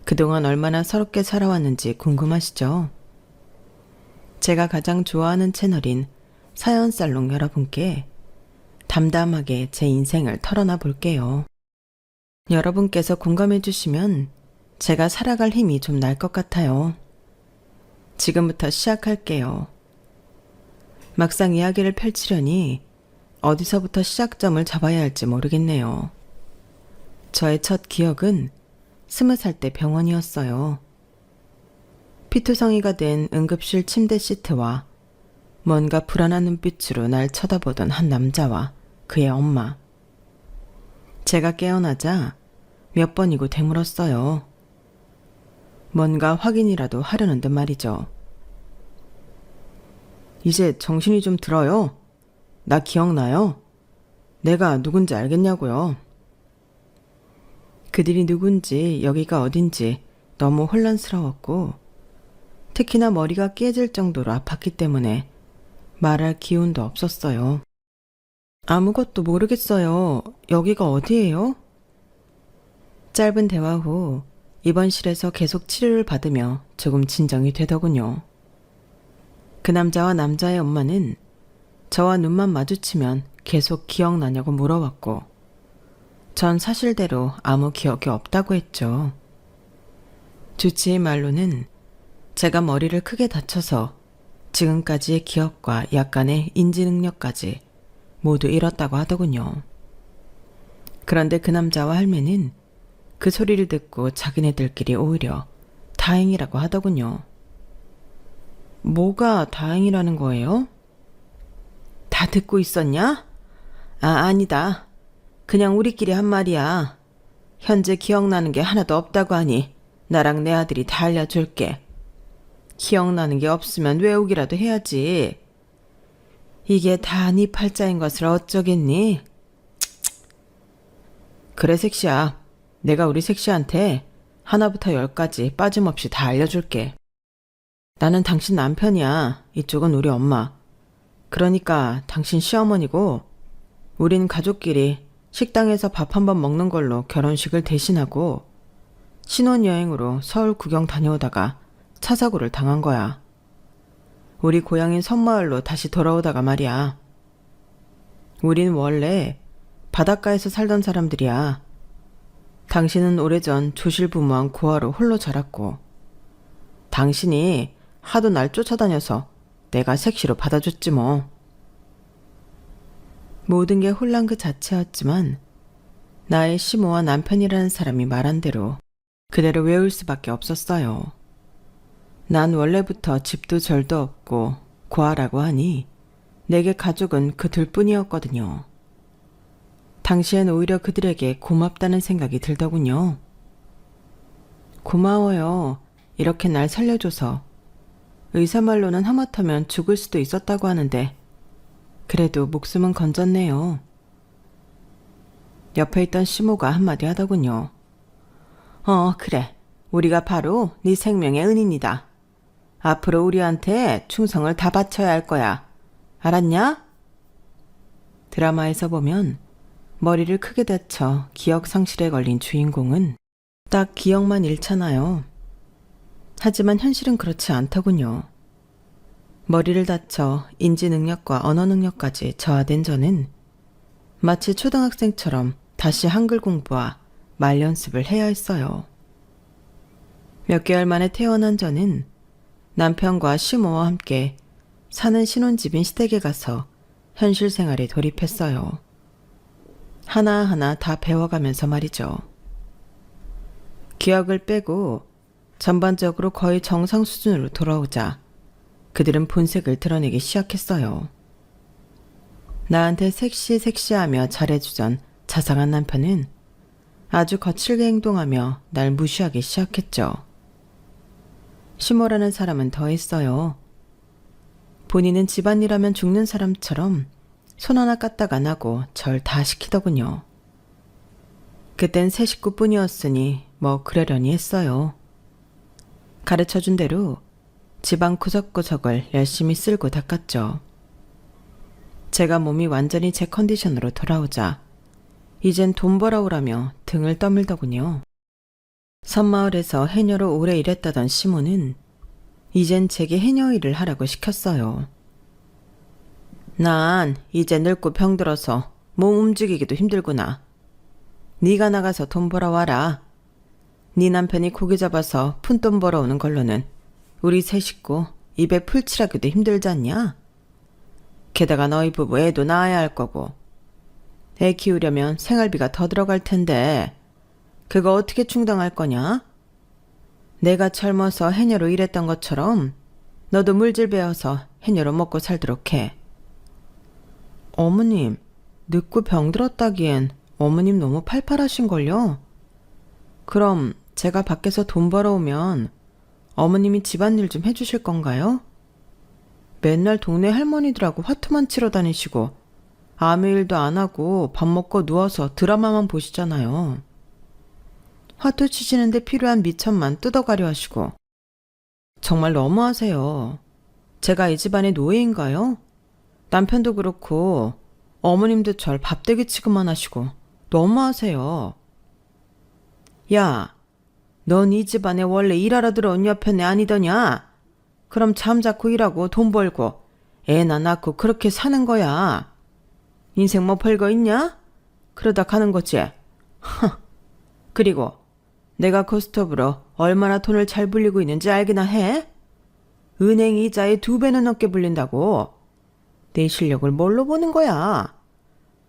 그동안 얼마나 서럽게 살아왔는지 궁금하시죠? 제가 가장 좋아하는 채널인 사연살롱 여러분께 담담하게 제 인생을 털어놔 볼게요. 여러분께서 공감해 주시면 제가 살아갈 힘이 좀 날 것 같아요. 지금부터 시작할게요. 막상 이야기를 펼치려니 어디서부터 시작점을 잡아야 할지 모르겠네요. 저의 첫 기억은 20살 때 병원이었어요. 피투성이가 된 응급실 침대 시트와 뭔가 불안한 눈빛으로 날 쳐다보던 한 남자와 그의 엄마. 제가 깨어나자 몇 번이고 되물었어요. 뭔가 확인이라도 하려는 듯 말이죠. 이제 정신이 좀 들어요. 나 기억나요? 내가 누군지 알겠냐고요. 그들이 누군지 여기가 어딘지 너무 혼란스러웠고 특히나 머리가 깨질 정도로 아팠기 때문에 말할 기운도 없었어요. 아무것도 모르겠어요. 여기가 어디예요? 짧은 대화 후 입원실에서 계속 치료를 받으며 조금 진정이 되더군요. 그 남자와 남자의 엄마는 저와 눈만 마주치면 계속 기억나냐고 물어왔고 전 사실대로 아무 기억이 없다고 했죠. 주치의 말로는 제가 머리를 크게 다쳐서 지금까지의 기억과 약간의 인지 능력까지 모두 잃었다고 하더군요. 그런데 그 남자와 할매는 그 소리를 듣고 자기네들끼리 오히려 다행이라고 하더군요. 뭐가 다행이라는 거예요? 다 듣고 있었냐? 아니다. 그냥 우리끼리 한 말이야. 현재 기억나는 게 하나도 없다고 하니 나랑 내 아들이 다 알려줄게. 기억나는 게 없으면 외우기라도 해야지. 이게 다 네 팔자인 것을 어쩌겠니? 그래 색시야. 내가 우리 색시한테 하나부터 10까지 빠짐없이 다 알려줄게. 나는 당신 남편이야. 이쪽은 우리 엄마. 그러니까 당신 시어머니고 우린 가족끼리 식당에서 밥 한번 먹는 걸로 결혼식을 대신하고 신혼여행으로 서울 구경 다녀오다가 차 사고를 당한 거야. 우리 고향인 섬마을로 다시 돌아오다가 말이야. 우린 원래 바닷가에서 살던 사람들이야. 당신은 오래전 조실부모한 고아로 홀로 자랐고 당신이 하도 날 쫓아다녀서 내가 색시로 받아줬지 뭐. 모든 게 혼란 그 자체였지만 나의 시모와 남편이라는 사람이 말한 대로 그대로 외울 수밖에 없었어요. 난 원래부터 집도 절도 없고 고아라고 하니 내게 가족은 그 둘뿐이었거든요. 당시엔 오히려 그들에게 고맙다는 생각이 들더군요. 고마워요. 이렇게 날 살려줘서. 의사 말로는 하마터면 죽을 수도 있었다고 하는데 그래도 목숨은 건졌네요. 옆에 있던 시모가 한마디 하더군요. 그래. 우리가 바로 네 생명의 은인이다. 앞으로 우리한테 충성을 다 바쳐야 할 거야. 알았냐? 드라마에서 보면 머리를 크게 다쳐 기억 상실에 걸린 주인공은 딱 기억만 잃잖아요. 하지만 현실은 그렇지 않더군요. 머리를 다쳐 인지 능력과 언어 능력까지 저하된 저는 마치 초등학생처럼 다시 한글 공부와 말 연습을 해야 했어요. 몇 개월 만에 태어난 저는 남편과 시모와 함께 사는 신혼집인 시댁에 가서 현실 생활에 돌입했어요. 하나하나 다 배워가면서 말이죠. 기억을 빼고 전반적으로 거의 정상 수준으로 돌아오자 그들은 본색을 드러내기 시작했어요. 나한테 섹시하며 잘해주던 자상한 남편은 아주 거칠게 행동하며 날 무시하기 시작했죠. 시모라는 사람은 더했어요. 본인은 집안일하면 죽는 사람처럼 손 하나 까딱 안 하고 절 다 시키더군요. 그땐 세 식구뿐이었으니 뭐 그러려니 했어요. 가르쳐준 대로 집안 구석구석을 열심히 쓸고 닦았죠. 제가 몸이 완전히 제 컨디션으로 돌아오자 이젠 돈 벌어오라며 등을 떠밀더군요. 섬마을에서 해녀로 오래 일했다던 시모는 이젠 제게 해녀 일을 하라고 시켰어요. 난 이제 늙고 병들어서 몸 움직이기도 힘들구나. 네가 나가서 돈 벌어와라. 네 남편이 고기 잡아서 푼돈 벌어오는 걸로는 우리 세 식구 입에 풀칠하기도 힘들잖냐? 게다가 너희 부부 애도 낳아야 할 거고. 애 키우려면 생활비가 더 들어갈 텐데 그거 어떻게 충당할 거냐? 내가 젊어서 해녀로 일했던 것처럼 너도 물질 배워서 해녀로 먹고 살도록 해. 어머님, 늙고 병들었다기엔 어머님 너무 팔팔하신걸요? 그럼 제가 밖에서 돈 벌어오면 어머님이 집안일 좀 해주실 건가요? 맨날 동네 할머니들하고 화투만 치러 다니시고 아무 일도 안 하고 밥 먹고 누워서 드라마만 보시잖아요. 화투 치시는데 필요한 미천만 뜯어가려 하시고. 정말 너무하세요. 제가 이 집안의 노예인가요? 남편도 그렇고 어머님도 절 밥대기 취급만 하시고 너무하세요. 야, 넌 이 집안에 원래 일하러 들어온 여편네 아니더냐? 그럼 잠자코 일하고 돈 벌고 애나 낳고 그렇게 사는 거야. 인생 뭐 별거 있냐? 그러다 가는 거지. 그리고 내가 코스톱으로 얼마나 돈을 잘 불리고 있는지 알기나 해? 은행 이자에 2배는 넘게 불린다고. 내 실력을 뭘로 보는 거야?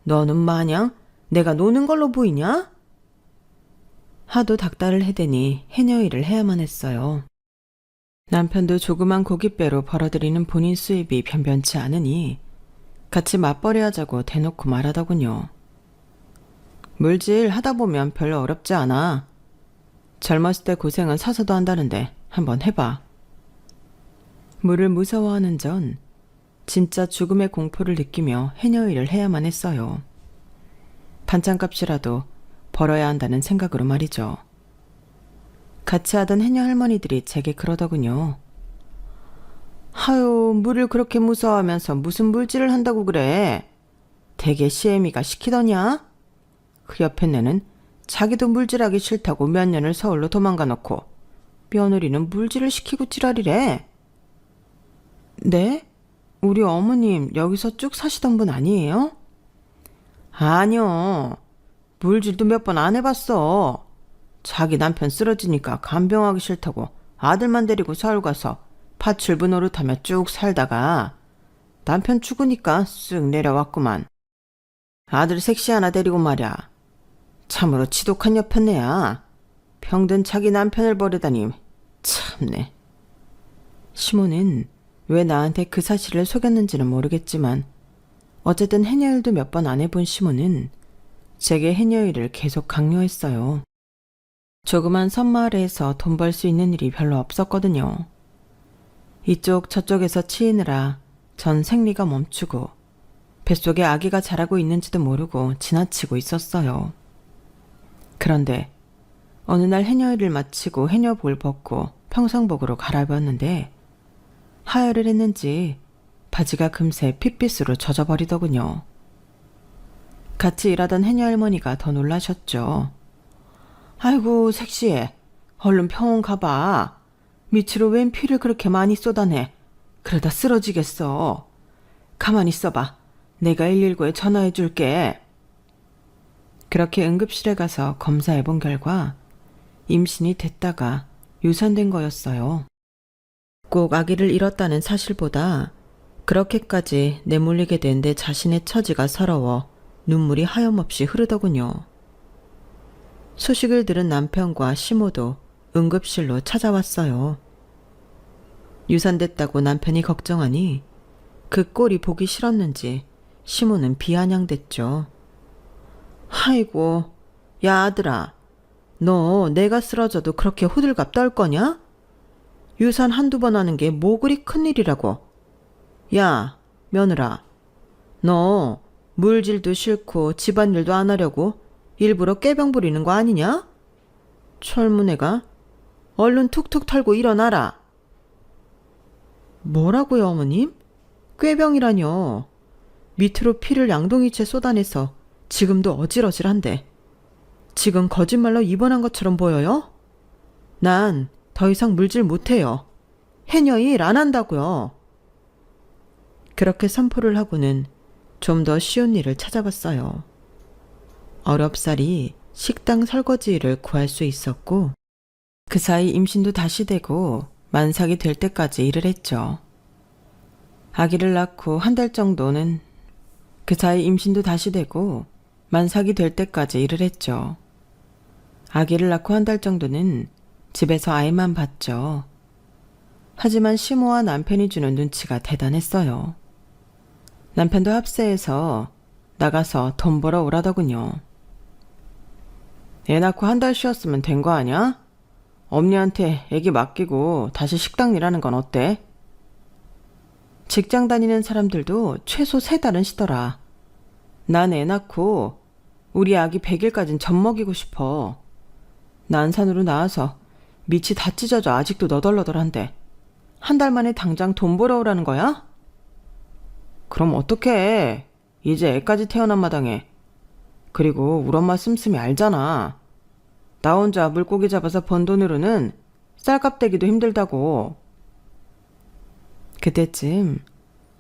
너는 마냥 내가 노는 걸로 보이냐? 하도 닥달을 해대니 해녀 일을 해야만 했어요. 남편도 조그만 고깃배로 벌어들이는 본인 수입이 변변치 않으니 같이 맞벌이 하자고 대놓고 말하더군요. 물질 하다 보면 별로 어렵지 않아. 젊었을 때 고생은 사서도 한다는데 한번 해봐. 물을 무서워하는 전 진짜 죽음의 공포를 느끼며 해녀 일을 해야만 했어요. 반찬값이라도 벌어야 한다는 생각으로 말이죠. 같이 하던 해녀 할머니들이 제게 그러더군요. 하유, 물을 그렇게 무서워하면서 무슨 물질을 한다고 그래? 대개 시애미가 시키더냐? 그 옆에 내는 자기도 물질하기 싫다고 몇 년을 서울로 도망가 놓고 며느리는 물질을 시키고 지랄이래. 네? 우리 어머님 여기서 쭉 사시던 분 아니에요? 아니요. 물질도 몇 번 안 해봤어. 자기 남편 쓰러지니까 간병하기 싫다고 아들만 데리고 서울 가서 파출부 노릇하며 쭉 살다가 남편 죽으니까 쓱 내려왔구만. 아들 섹시 하나 데리고 말이야. 참으로 지독한 여편네야. 병든 자기 남편을 버리다니 참네. 시모는 왜 나한테 그 사실을 속였는지는 모르겠지만 어쨌든 해녀일도 몇 번 안 해본 시모는 제게 해녀일을 계속 강요했어요. 조그만 섬마을에서 돈 벌 수 있는 일이 별로 없었거든요. 이쪽 저쪽에서 치이느라 전 생리가 멈추고 뱃속에 아기가 자라고 있는지도 모르고 지나치고 있었어요. 그런데 어느 날 해녀일을 마치고 해녀복을 벗고 평상복으로 갈아입었는데 하혈을 했는지 바지가 금세 핏빛으로 젖어버리더군요. 같이 일하던 해녀 할머니가 더 놀라셨죠. 아이고 섹시해. 얼른 병원 가봐. 밑으로 웬 피를 그렇게 많이 쏟아내. 그러다 쓰러지겠어. 가만히 있어봐. 내가 119에 전화해 줄게. 그렇게 응급실에 가서 검사해본 결과 임신이 됐다가 유산된 거였어요. 꼭 아기를 잃었다는 사실보다 그렇게까지 내몰리게 된 내 자신의 처지가 서러워 눈물이 하염없이 흐르더군요. 소식을 들은 남편과 시모도 응급실로 찾아왔어요. 유산됐다고 남편이 걱정하니 그 꼴이 보기 싫었는지 시모는 비아냥댔죠. 아이고, 야 아들아, 너 내가 쓰러져도 그렇게 호들갑 떨 거냐? 유산 한두 번 하는 게 뭐 그리 큰일이라고. 야, 며느라, 너 물질도 싫고 집안일도 안 하려고 일부러 꾀병 부리는 거 아니냐? 철문애가 얼른 툭툭 털고 일어나라. 뭐라고요, 어머님? 꾀병이라뇨. 밑으로 피를 양동이채 쏟아내서 지금도 어질어질한데 지금 거짓말로 입원한 것처럼 보여요? 난 더 이상 물질 못해요. 해녀 일 안 한다고요. 그렇게 선포를 하고는 좀 더 쉬운 일을 찾아봤어요. 어렵사리 식당 설거지 일을 구할 수 있었고 그 사이 임신도 다시 되고 만삭이 될 때까지 일을 했죠. 아기를 낳고 한 달 정도는 그 사이 임신도 다시 되고 만삭이 될 때까지 일을 했죠. 아기를 낳고 한 달 정도는 집에서 아이만 봤죠. 하지만 시모와 남편이 주는 눈치가 대단했어요. 남편도 합세해서 나가서 돈 벌어 오라더군요. 애 낳고 한 달 쉬었으면 된 거 아니야? 엄니한테 애기 맡기고 다시 식당 일하는 건 어때? 직장 다니는 사람들도 최소 3달은 쉬더라. 난 애 낳고 우리 아기 100일까진 젖 먹이고 싶어. 난산으로 나와서 밑이 다 찢어져 아직도 너덜너덜한데 한 달 만에 당장 돈 벌어 오라는 거야? 그럼 어떡해. 이제 애까지 태어난 마당에. 그리고 우리 엄마 씀씀이 알잖아. 나 혼자 물고기 잡아서 번 돈으로는 쌀값 대기도 힘들다고. 그때쯤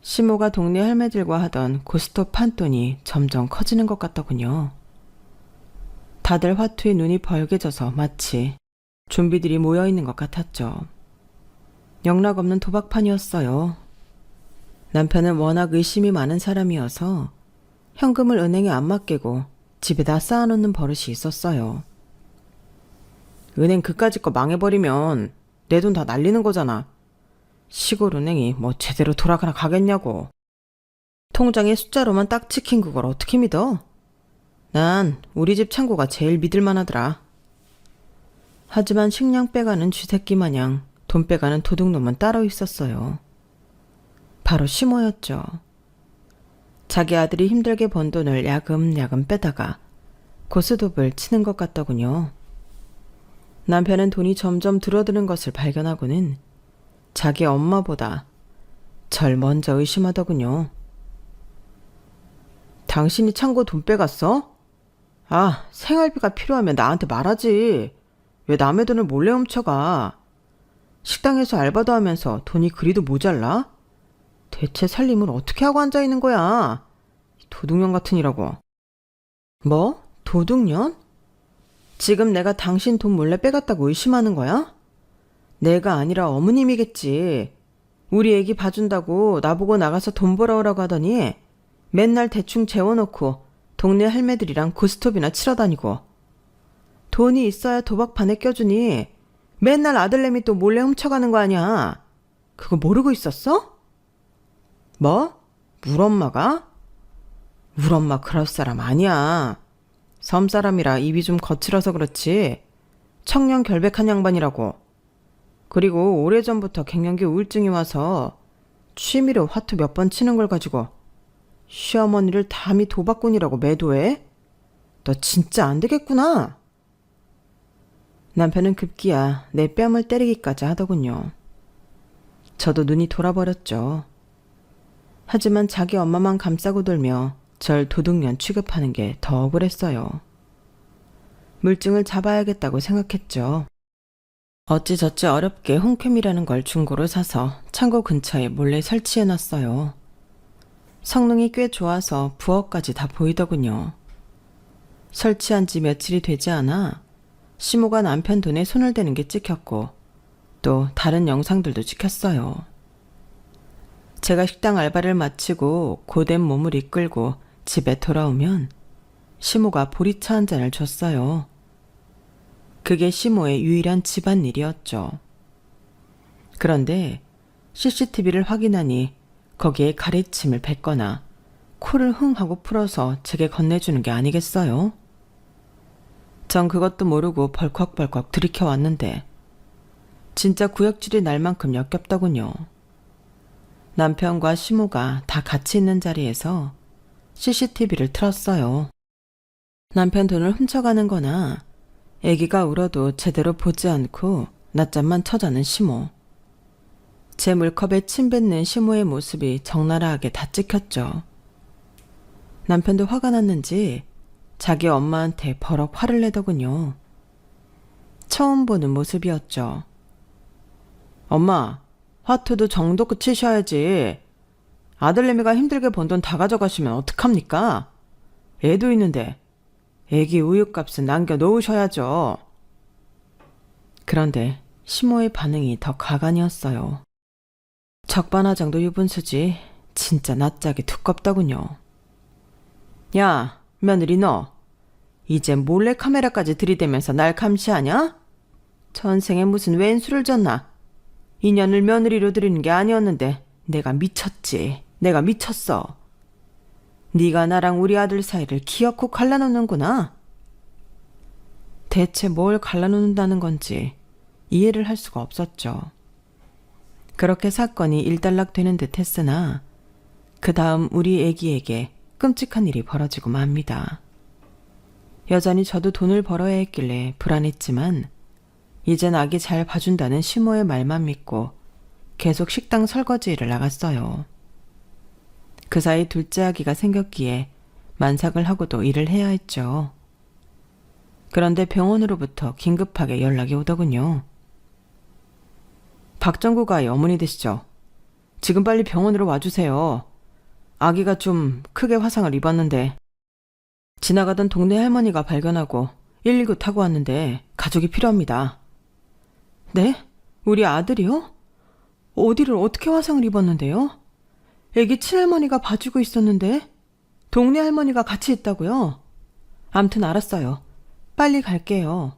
시모가 동네 할매들과 하던 고스톱 판돈이 점점 커지는 것 같더군요. 다들 화투에 눈이 벌게져서 마치 좀비들이 모여있는 것 같았죠. 영락없는 도박판이었어요. 남편은 워낙 의심이 많은 사람이어서 현금을 은행에 안 맡기고 집에다 쌓아놓는 버릇이 있었어요. 은행 그까짓 거 망해버리면 내 돈 다 날리는 거잖아. 시골 은행이 뭐 제대로 돌아가나 가겠냐고. 통장에 숫자로만 딱 찍힌 그걸 어떻게 믿어? 난 우리 집 창고가 제일 믿을만하더라. 하지만 식량 빼가는 쥐새끼 마냥 돈 빼가는 도둑놈은 따로 있었어요. 바로 시모였죠. 자기 아들이 힘들게 번 돈을 야금야금 빼다가 고스톱을 치는 것 같더군요. 남편은 돈이 점점 줄어드는 것을 발견하고는 자기 엄마보다 절 먼저 의심하더군요. 당신이 창고 돈 빼갔어? 아, 생활비가 필요하면 나한테 말하지. 왜 남의 돈을 몰래 훔쳐가? 식당에서 알바도 하면서 돈이 그리도 모자라? 대체 살림을 어떻게 하고 앉아있는 거야? 도둑년 같으니라고. 뭐? 도둑년? 지금 내가 당신 돈 몰래 빼갔다고 의심하는 거야? 내가 아니라 어머님이겠지. 우리 애기 봐준다고 나보고 나가서 돈 벌어오라고 하더니 맨날 대충 재워놓고 동네 할매들이랑 고스톱이나 치러 다니고. 돈이 있어야 도박판에 껴주니 맨날 아들내미 또 몰래 훔쳐가는 거 아니야. 그거 모르고 있었어? 뭐? 물 엄마가? 물 엄마 그럴 사람 아니야. 섬 사람이라 입이 좀 거칠어서 그렇지. 청년 결백한 양반이라고. 그리고 오래전부터 갱년기 우울증이 와서 취미로 화투 몇 번 치는 걸 가지고 시어머니를 담이 도박꾼이라고 매도해? 너 진짜 안 되겠구나. 남편은 급기야 내 뺨을 때리기까지 하더군요. 저도 눈이 돌아버렸죠. 하지만 자기 엄마만 감싸고 돌며 절 도둑년 취급하는 게 더 억울했어요. 물증을 잡아야겠다고 생각했죠. 어찌저찌 어렵게 홍캠이라는 걸 중고로 사서 창고 근처에 몰래 설치해놨어요. 성능이 꽤 좋아서 부엌까지 다 보이더군요. 설치한 지 며칠이 되지 않아 시모가 남편 돈에 손을 대는 게 찍혔고 또 다른 영상들도 찍혔어요. 제가 식당 알바를 마치고 고된 몸을 이끌고 집에 돌아오면 시모가 보리차 한 잔을 줬어요. 그게 시모의 유일한 집안일이었죠. 그런데 CCTV를 확인하니 거기에 가래침을 뱉거나 코를 흥 하고 풀어서 제게 건네주는 게 아니겠어요? 전 그것도 모르고 벌컥벌컥 들이켜왔는데 진짜 구역질이 날 만큼 역겹더군요. 남편과 시모가 다 같이 있는 자리에서 CCTV를 틀었어요. 남편 돈을 훔쳐가는 거나 애기가 울어도 제대로 보지 않고 낮잠만 쳐자는 시모. 제 물컵에 침 뱉는 시모의 모습이 적나라하게 다 찍혔죠. 남편도 화가 났는지 자기 엄마한테 버럭 화를 내더군요. 처음 보는 모습이었죠. 엄마, 화투도 정도껏 치셔야지. 아들내미가 힘들게 번 돈 다 가져가시면 어떡합니까? 애도 있는데 애기 우유값은 남겨놓으셔야죠. 그런데 시모의 반응이 더 가관이었어요. 적반하장도 유분수지 진짜 낯짝이 두껍더군요. 야, 며느리 너 이제 몰래카메라까지 들이대면서 날 감시하냐? 전생에 무슨 왼수를 졌나? 인연을 며느리로 들이는 게 아니었는데 내가 미쳤지. 내가 미쳤어. 네가 나랑 우리 아들 사이를 기어코 갈라놓는구나. 대체 뭘 갈라놓는다는 건지 이해를 할 수가 없었죠. 그렇게 사건이 일단락되는 듯 했으나 그 다음 우리 애기에게 끔찍한 일이 벌어지고 맙니다. 여전히 저도 돈을 벌어야 했길래 불안했지만 이젠 아기 잘 봐준다는 시모의 말만 믿고 계속 식당 설거지 일을 나갔어요. 그 사이 둘째 아기가 생겼기에 만삭을 하고도 일을 해야 했죠. 그런데 병원으로부터 긴급하게 연락이 오더군요. 박정국 아이 어머니 되시죠? 지금 빨리 병원으로 와주세요. 아기가 좀 크게 화상을 입었는데 지나가던 동네 할머니가 발견하고 119 타고 왔는데 가족이 필요합니다. 네? 우리 아들이요? 어디를 어떻게 화상을 입었는데요? 애기 친할머니가 봐주고 있었는데 동네 할머니가 같이 있다고요? 암튼 알았어요. 빨리 갈게요.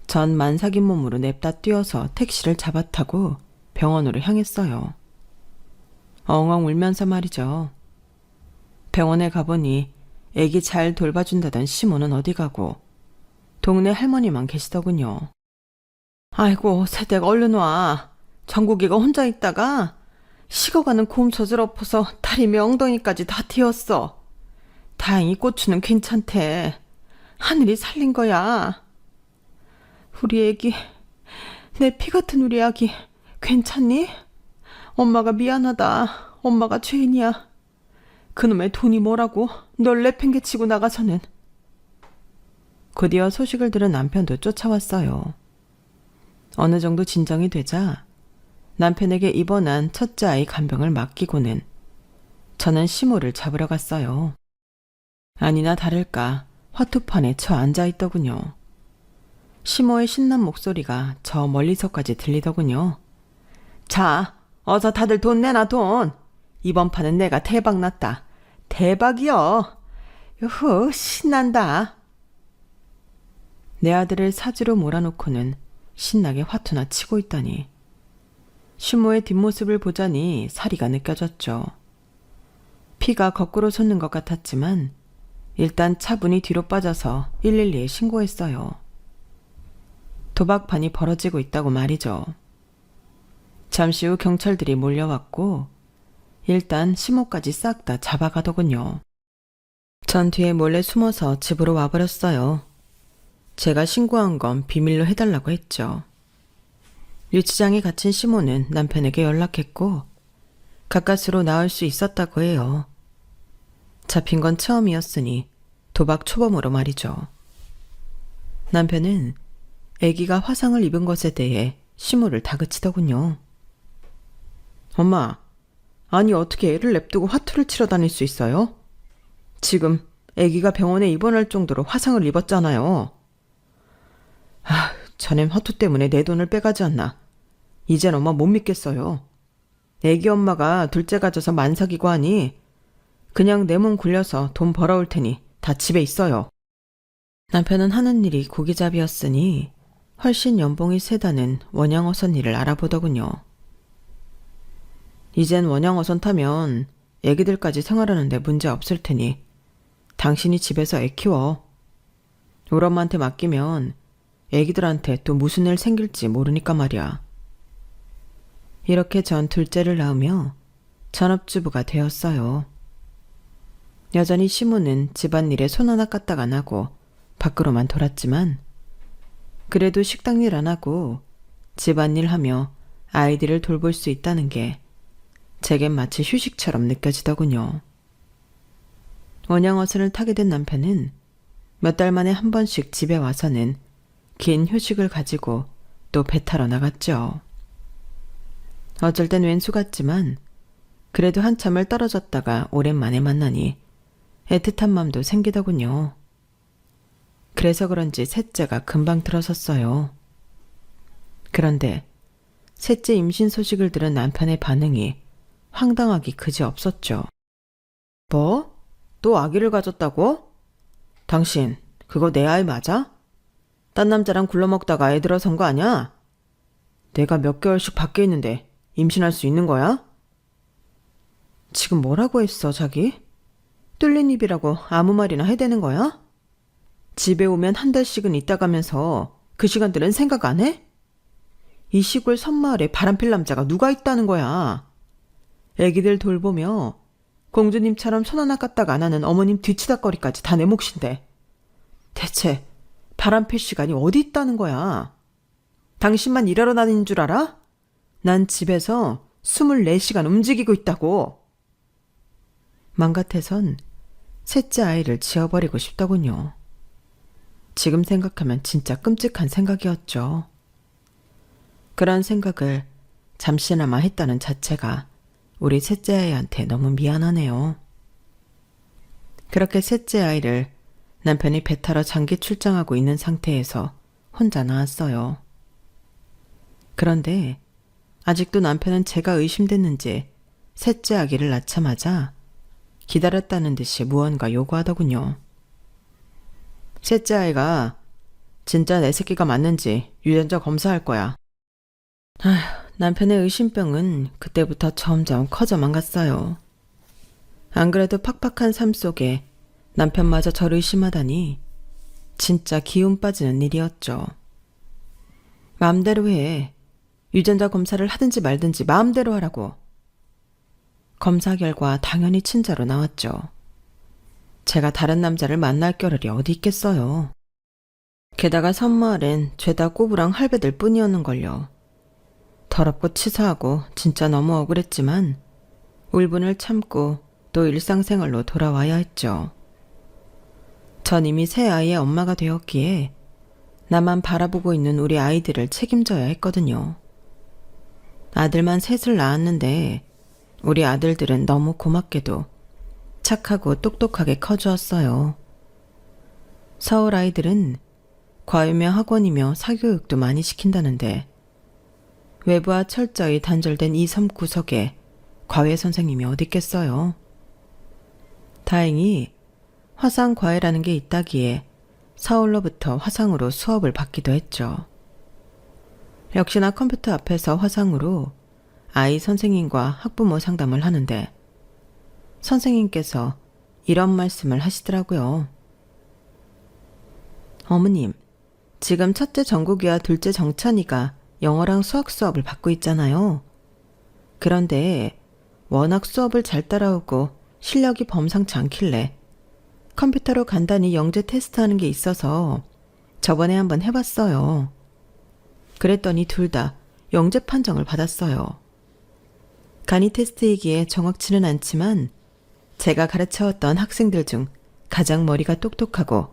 전 만삭인 몸으로 냅다 뛰어서 택시를 잡아타고 병원으로 향했어요. 엉엉 울면서 말이죠. 병원에 가보니 애기 잘 돌봐준다던 시모는 어디 가고 동네 할머니만 계시더군요. 아이고 새댁 얼른 와. 정국이가 혼자 있다가 식어가는 곰젖을 엎어서 다리며 엉덩이까지 다 튀었어. 다행히 고추는 괜찮대. 하늘이 살린 거야. 우리 애기, 내 피 같은 우리 아기 괜찮니? 엄마가 미안하다. 엄마가 죄인이야. 그놈의 돈이 뭐라고 널 내팽개치고 나가서는. 곧이어 소식을 들은 남편도 쫓아왔어요. 어느 정도 진정이 되자 남편에게 입원한 첫째 아이 간병을 맡기고는 저는 시모를 잡으러 갔어요. 아니나 다를까 화투판에 저 앉아있더군요. 시모의 신난 목소리가 저 멀리서까지 들리더군요. 자, 어서 다들 돈 내놔 돈. 이번 판은 내가 대박 났다. 대박이여. 유후 신난다. 내 아들을 사지로 몰아놓고는 신나게 화투나 치고 있다니. 시모의 뒷모습을 보자니 사리가 느껴졌죠. 피가 거꾸로 솟는 것 같았지만 일단 차분히 뒤로 빠져서 112에 신고했어요. 도박판이 벌어지고 있다고 말이죠. 잠시 후 경찰들이 몰려왔고 일단 시모까지 싹 다 잡아가더군요. 전 뒤에 몰래 숨어서 집으로 와버렸어요. 제가 신고한 건 비밀로 해달라고 했죠. 유치장에 갇힌 시모는 남편에게 연락했고 가까스로 나올 수 있었다고 해요. 잡힌 건 처음이었으니 도박 초범으로 말이죠. 남편은 아기가 화상을 입은 것에 대해 시모를 다그치더군요. 엄마, 아니 어떻게 애를 냅두고 화투를 치러 다닐 수 있어요? 지금 아기가 병원에 입원할 정도로 화상을 입었잖아요. 자넨 화투 때문에 내 돈을 빼가지 않나. 이젠 엄마 못 믿겠어요. 애기 엄마가 둘째 가져서 만삭이고 하니 그냥 내 몸 굴려서 돈 벌어올 테니 다 집에 있어요. 남편은 하는 일이 고기잡이였으니 훨씬 연봉이 세다는 원양어선 일을 알아보더군요. 이젠 원양어선 타면 애기들까지 생활하는데 문제 없을 테니 당신이 집에서 애 키워. 우리 엄마한테 맡기면 애기들한테 또 무슨 일 생길지 모르니까 말이야. 이렇게 전 둘째를 낳으며 전업주부가 되었어요. 여전히 시모는 집안일에 손 하나 까딱 안 하고 밖으로만 돌았지만 그래도 식당일 안 하고 집안일 하며 아이들을 돌볼 수 있다는 게 제겐 마치 휴식처럼 느껴지더군요. 원양어선을 타게 된 남편은 몇 달 만에 한 번씩 집에 와서는 긴 휴식을 가지고 또 배 타러 나갔죠. 어쩔 땐 왼수 같지만 그래도 한참을 떨어졌다가 오랜만에 만나니 애틋한 맘도 생기더군요. 그래서 그런지 셋째가 금방 들어섰어요. 그런데 셋째 임신 소식을 들은 남편의 반응이 황당하기 그지없었죠. 뭐? 또 아기를 가졌다고? 당신 그거 내 아이 맞아? 딴 남자랑 굴러먹다가 애 들어선 거 아냐? 내가 몇 개월씩 밖에 있는데 임신할 수 있는 거야? 지금 뭐라고 했어, 자기? 뚫린 입이라고 아무 말이나 해대는 거야? 집에 오면 한 달씩은 있다 가면서 그 시간들은 생각 안 해? 이 시골 섬마을에 바람필 남자가 누가 있다는 거야? 애기들 돌보며 공주님처럼 손 하나 까딱 안 하는 어머님 뒤치다거리까지 다 내 몫인데 대체 바람필 시간이 어디 있다는 거야? 당신만 일하러 다니는 줄 알아? 난 집에서 24시간 움직이고 있다고. 맘 같아선 셋째 아이를 지어버리고 싶더군요. 지금 생각하면 진짜 끔찍한 생각이었죠. 그런 생각을 잠시나마 했다는 자체가 우리 셋째 아이한테 너무 미안하네요. 그렇게 셋째 아이를 남편이 배 타러 장기 출장하고 있는 상태에서 혼자 낳았어요. 그런데 아직도 남편은 제가 의심됐는지 셋째 아기를 낳자마자 기다렸다는 듯이 무언가 요구하더군요. 셋째 아이가 진짜 내 새끼가 맞는지 유전자 검사할 거야. 남편의 의심병은 그때부터 점점 커져만 갔어요. 안 그래도 팍팍한 삶 속에 남편마저 저를 의심하다니 진짜 기운 빠지는 일이었죠. 마음대로 해. 유전자 검사를 하든지 말든지 마음대로 하라고. 검사 결과 당연히 친자로 나왔죠. 제가 다른 남자를 만날 겨를이 어디 있겠어요. 게다가 섬마을엔 죄다 꼬부랑 할배들 뿐이었는걸요. 더럽고 치사하고 진짜 너무 억울했지만 울분을 참고 또 일상생활로 돌아와야 했죠. 전 이미 새 아이의 엄마가 되었기에 나만 바라보고 있는 우리 아이들을 책임져야 했거든요. 아들만 셋을 낳았는데 우리 아들들은 너무 고맙게도 착하고 똑똑하게 커주었어요. 서울 아이들은 과외며 학원이며 사교육도 많이 시킨다는데 외부와 철저히 단절된 이 섬 구석에 과외 선생님이 어딨겠어요. 다행히 화상 과외라는 게 있다기에 서울로부터 화상으로 수업을 받기도 했죠. 역시나 컴퓨터 앞에서 화상으로 아이 선생님과 학부모 상담을 하는데 선생님께서 이런 말씀을 하시더라고요. 어머님, 지금 첫째 정국이와 둘째 정찬이가 영어랑 수학 수업을 받고 있잖아요. 그런데 워낙 수업을 잘 따라오고 실력이 범상치 않길래 컴퓨터로 간단히 영재 테스트하는 게 있어서 저번에 한번 해봤어요. 그랬더니 둘 다 영재 판정을 받았어요. 간이 테스트이기에 정확치는 않지만 제가 가르쳐왔던 학생들 중 가장 머리가 똑똑하고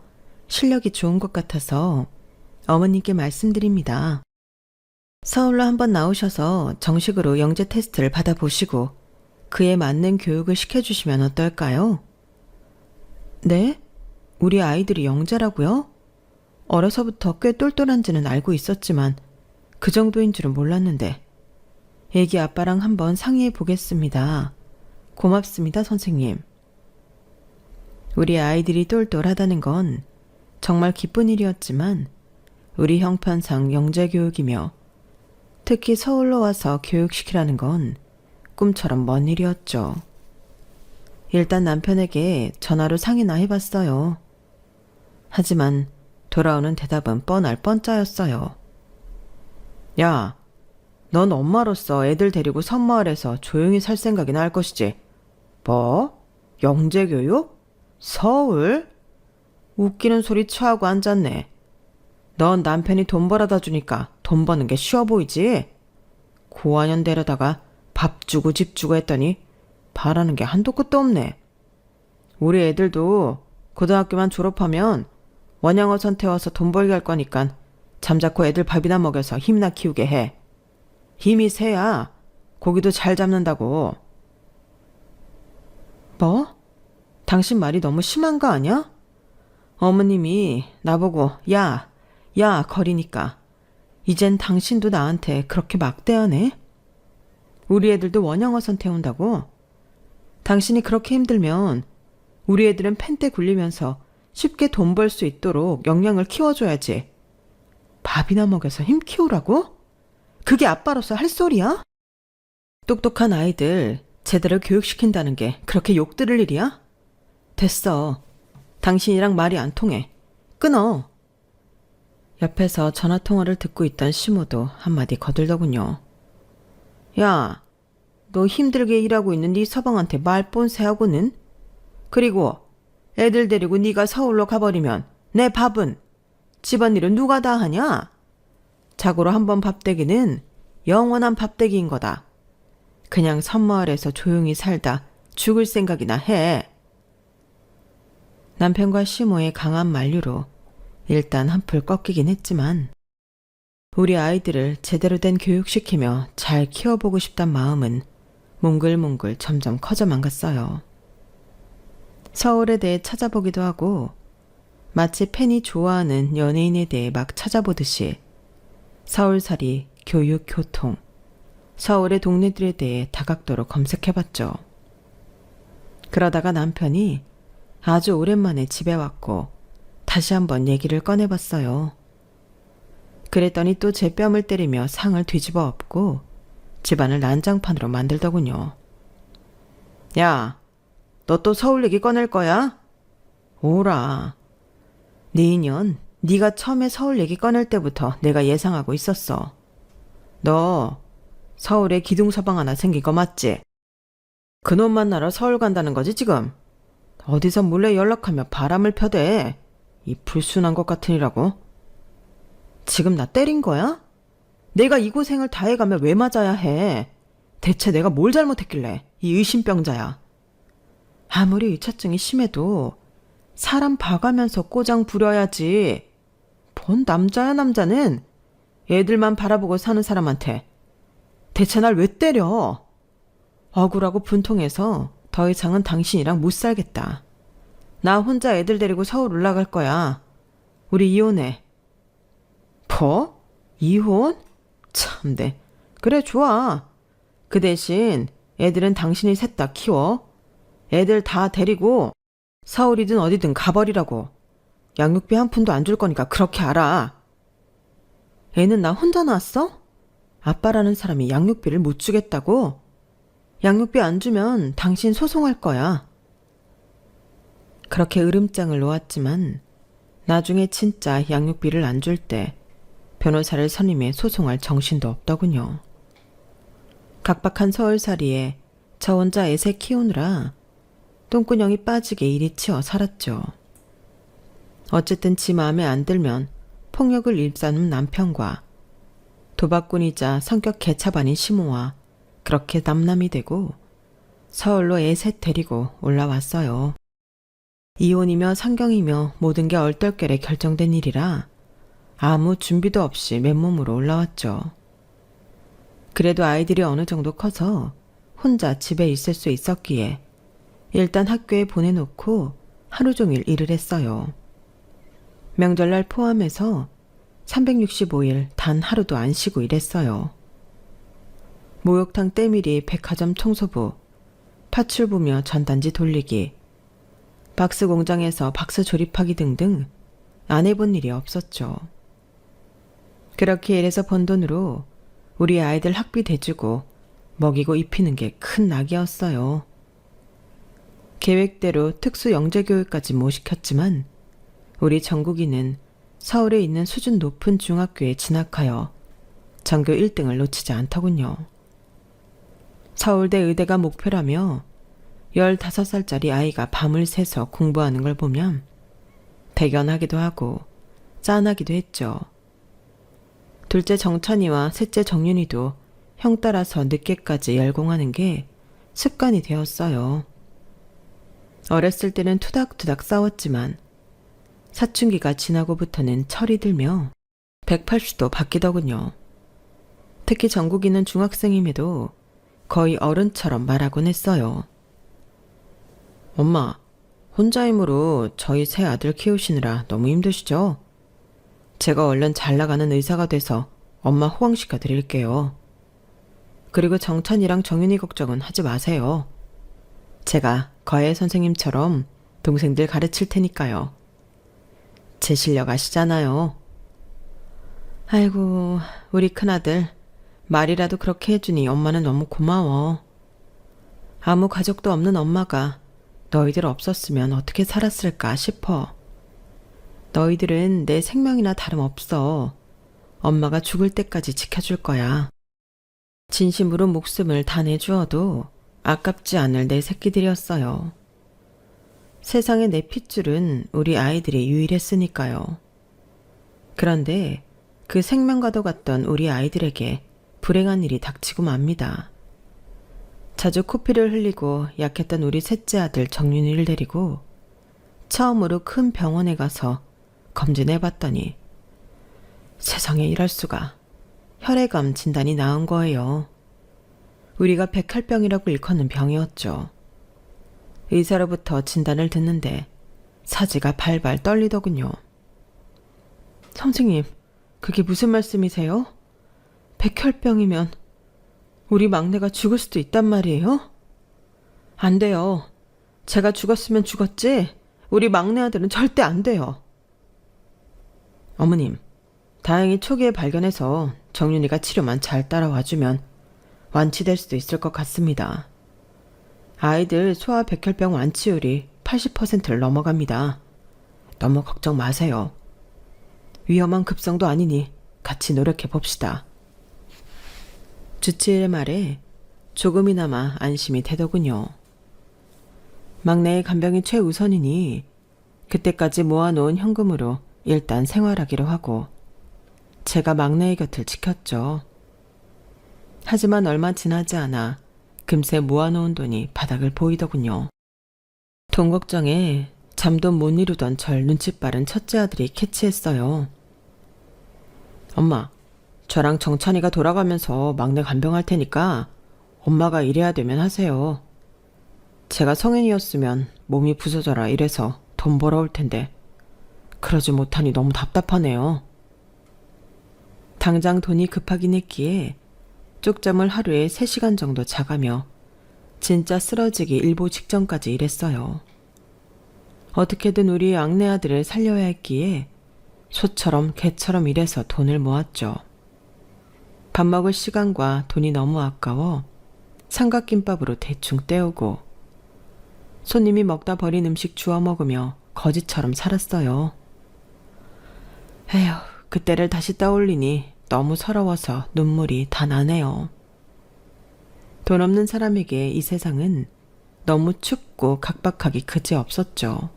실력이 좋은 것 같아서 어머님께 말씀드립니다. 서울로 한번 나오셔서 정식으로 영재 테스트를 받아보시고 그에 맞는 교육을 시켜주시면 어떨까요? 네? 우리 아이들이 영재라고요? 어려서부터 꽤 똘똘한지는 알고 있었지만 그 정도인 줄은 몰랐는데 애기 아빠랑 한번 상의해 보겠습니다. 고맙습니다, 선생님. 우리 아이들이 똘똘하다는 건 정말 기쁜 일이었지만 우리 형편상 영재교육이며 특히 서울로 와서 교육시키라는 건 꿈처럼 먼 일이었죠. 일단 남편에게 전화로 상의나 해봤어요. 하지만 돌아오는 대답은 뻔할 뻔짜였어요. 야, 넌 엄마로서 애들 데리고 섬마을에서 조용히 살 생각이나 할 것이지. 뭐? 영재교육? 서울? 웃기는 소리 취하고 앉았네. 넌 남편이 돈 벌어다 주니까 돈 버는 게 쉬워 보이지? 고아년 데려다가 밥 주고 집 주고 했더니 바라는 게 한도 끝도 없네. 우리 애들도 고등학교만 졸업하면 원양어선 태워서 돈 벌게 할 거니까 잠자코 애들 밥이나 먹여서 힘나 키우게 해. 힘이 세야 고기도 잘 잡는다고. 뭐? 당신 말이 너무 심한 거 아니야? 어머님이 나보고 야 거리니까 이젠 당신도 나한테 그렇게 막대하네? 우리 애들도 원양어선 태운다고? 당신이 그렇게 힘들면 우리 애들은 펜대 굴리면서 쉽게 돈 벌 수 있도록 역량을 키워줘야지. 밥이나 먹여서 힘 키우라고? 그게 아빠로서 할 소리야? 똑똑한 아이들 제대로 교육시킨다는 게 그렇게 욕 들을 일이야? 됐어. 당신이랑 말이 안 통해. 끊어. 옆에서 전화통화를 듣고 있던 시모도 한마디 거들더군요. 야, 너 힘들게 일하고 있는 네 서방한테 말본세하고는? 그리고 애들 데리고 네가 서울로 가버리면 내 밥은? 집안일은 누가 다 하냐? 자고로 한번 밥대기는 영원한 밥대기인 거다. 그냥 섬마을에서 조용히 살다 죽을 생각이나 해. 남편과 시모의 강한 만류로 일단 한풀 꺾이긴 했지만 우리 아이들을 제대로 된 교육시키며 잘 키워보고 싶단 마음은 몽글몽글 점점 커져만 갔어요. 서울에 대해 찾아보기도 하고 마치 팬이 좋아하는 연예인에 대해 막 찾아보듯이 서울살이, 교육, 교통, 서울의 동네들에 대해 다각도로 검색해봤죠. 그러다가 남편이 아주 오랜만에 집에 왔고 다시 한번 얘기를 꺼내봤어요. 그랬더니 또 제 뺨을 때리며 상을 뒤집어 엎고 집안을 난장판으로 만들더군요. 야, 너 또 서울 얘기 꺼낼 거야? 오라. 네 인연, 네가 처음에 서울 얘기 꺼낼 때부터 내가 예상하고 있었어. 너 서울에 기둥서방 하나 생긴 거 맞지? 그놈 만나러 서울 간다는 거지 지금? 어디서 몰래 연락하며 바람을 펴대. 이 불순한 것 같으니라고. 지금 나 때린 거야? 내가 이 고생을 다 해가며 왜 맞아야 해? 대체 내가 뭘 잘못했길래 이 의심병자야. 아무리 의처증이 심해도 사람 봐가면서 꼬장 부려야지. 뭔 남자야 남자는. 애들만 바라보고 사는 사람한테. 대체 날 왜 때려? 억울하고 분통해서 더 이상은 당신이랑 못 살겠다. 나 혼자 애들 데리고 서울 올라갈 거야. 우리 이혼해. 뭐? 이혼? 참네. 그래 좋아. 그 대신 애들은 당신이 셋 다 키워. 애들 다 데리고 서울이든 어디든 가버리라고. 양육비 한 푼도 안 줄 거니까 그렇게 알아. 애는 나 혼자 낳았어? 아빠라는 사람이 양육비를 못 주겠다고? 양육비 안 주면 당신 소송할 거야. 그렇게 으름장을 놓았지만 나중에 진짜 양육비를 안 줄 때 변호사를 선임해 소송할 정신도 없더군요. 각박한 서울살이에 저 혼자 애새 키우느라 똥구녕이 빠지게 이리 치워 살았죠. 어쨌든 지 마음에 안 들면 폭력을 일삼는 남편과 도박꾼이자 성격 개차반인 시모와 그렇게 남남이 되고 서울로 애 셋 데리고 올라왔어요. 이혼이며 상경이며 모든 게 얼떨결에 결정된 일이라 아무 준비도 없이 맨몸으로 올라왔죠. 그래도 아이들이 어느 정도 커서 혼자 집에 있을 수 있었기에 일단 학교에 보내놓고 하루 종일 일을 했어요. 명절날 포함해서 365일 단 하루도 안 쉬고 일했어요. 목욕탕 때밀이 백화점 청소부, 파출 보며 전단지 돌리기, 박스 공장에서 박스 조립하기 등등 안 해본 일이 없었죠. 그렇게 일해서 번 돈으로 우리 아이들 학비 대주고 먹이고 입히는 게 큰 낙이었어요. 계획대로 특수 영재교육까지 못 시켰지만 우리 정국이는 서울에 있는 수준 높은 중학교에 진학하여 전교 1등을 놓치지 않더군요. 서울대 의대가 목표라며 15살짜리 아이가 밤을 새서 공부하는 걸 보면 대견하기도 하고 짠하기도 했죠. 둘째 정찬이와 셋째 정윤이도 형 따라서 늦게까지 열공하는 게 습관이 되었어요. 어렸을 때는 투닥투닥 싸웠지만 사춘기가 지나고부터는 철이 들며 180도 바뀌더군요. 특히 정국이는 중학생임에도 거의 어른처럼 말하곤 했어요. 엄마, 혼자 힘으로 저희 세 아들 키우시느라 너무 힘드시죠? 제가 얼른 잘 나가는 의사가 돼서 엄마 호강시켜 드릴게요. 그리고 정찬이랑 정윤이 걱정은 하지 마세요. 제가 거해 선생님처럼 동생들 가르칠 테니까요. 제 실력 아시잖아요. 아이고, 우리 큰아들. 말이라도 그렇게 해주니 엄마는 너무 고마워. 아무 가족도 없는 엄마가 너희들 없었으면 어떻게 살았을까 싶어. 너희들은 내 생명이나 다름없어. 엄마가 죽을 때까지 지켜줄 거야. 진심으로 목숨을 다 내주어도 아깝지 않을 내 새끼들이었어요. 세상에 내 핏줄은 우리 아이들이 유일했으니까요. 그런데 그 생명과도 같던 우리 아이들에게 불행한 일이 닥치고 맙니다. 자주 코피를 흘리고 약했던 우리 셋째 아들 정윤이를 데리고 처음으로 큰 병원에 가서 검진해봤더니 세상에 이럴 수가. 혈액암 진단이 나온 거예요. 우리가 백혈병이라고 일컫는 병이었죠. 의사로부터 진단을 듣는데 사지가 발발 떨리더군요. 선생님, 그게 무슨 말씀이세요? 백혈병이면 우리 막내가 죽을 수도 있단 말이에요? 안 돼요. 제가 죽었으면 죽었지 우리 막내 아들은 절대 안 돼요. 어머님, 다행히 초기에 발견해서 정윤이가 치료만 잘 따라와주면 완치될 수도 있을 것 같습니다. 아이들 소아 백혈병 완치율이 80%를 넘어갑니다. 너무 걱정 마세요. 위험한 급성도 아니니 같이 노력해 봅시다. 주치의의 말에 조금이나마 안심이 되더군요. 막내의 간병이 최우선이니 그때까지 모아놓은 현금으로 일단 생활하기로 하고 제가 막내의 곁을 지켰죠. 하지만 얼마 지나지 않아 금세 모아놓은 돈이 바닥을 보이더군요. 돈 걱정에 잠도 못 이루던 절 눈치 빠른 첫째 아들이 캐치했어요. 엄마, 저랑 정찬이가 돌아가면서 막내 간병할 테니까 엄마가 일해야 되면 하세요. 제가 성인이었으면 몸이 부서져라 이래서 돈 벌어올 텐데 그러지 못하니 너무 답답하네요. 당장 돈이 급하긴 했기에 쪽잠을 하루에 3시간 정도 자가며 진짜 쓰러지기 일보 직전까지 일했어요. 어떻게든 우리 막내 아들을 살려야 했기에 소처럼 개처럼 일해서 돈을 모았죠. 밥 먹을 시간과 돈이 너무 아까워 삼각김밥으로 대충 때우고 손님이 먹다 버린 음식 주워 먹으며 거지처럼 살았어요. 에휴, 그때를 다시 떠올리니 너무 서러워서 눈물이 다 나네요. 돈 없는 사람에게 이 세상은 너무 춥고 각박하기 그지없었죠.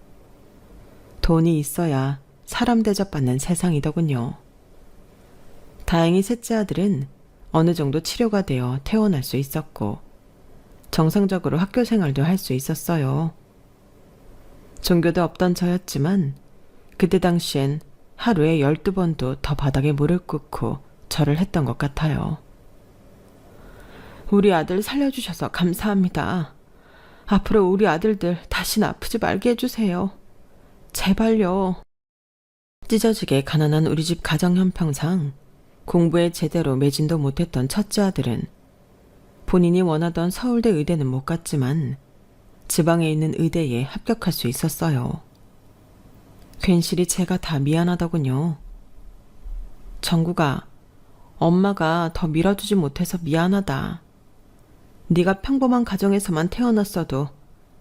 돈이 있어야 사람 대접받는 세상이더군요. 다행히 셋째 아들은 어느 정도 치료가 되어 퇴원할 수 있었고 정상적으로 학교 생활도 할 수 있었어요. 종교도 없던 저였지만 그때 당시엔 하루에 12번도 더 바닥에 무릎 꿇고 절을 했던 것 같아요. 우리 아들 살려주셔서 감사합니다. 앞으로 우리 아들들 다시는 아프지 말게 해주세요. 제발요. 찢어지게 가난한 우리 집 가정 형편상 공부에 제대로 매진도 못했던 첫째 아들은 본인이 원하던 서울대 의대는 못 갔지만 지방에 있는 의대에 합격할 수 있었어요. 괜시리 제가 다 미안하더군요. 정국아, 엄마가 더 밀어주지 못해서 미안하다. 네가 평범한 가정에서만 태어났어도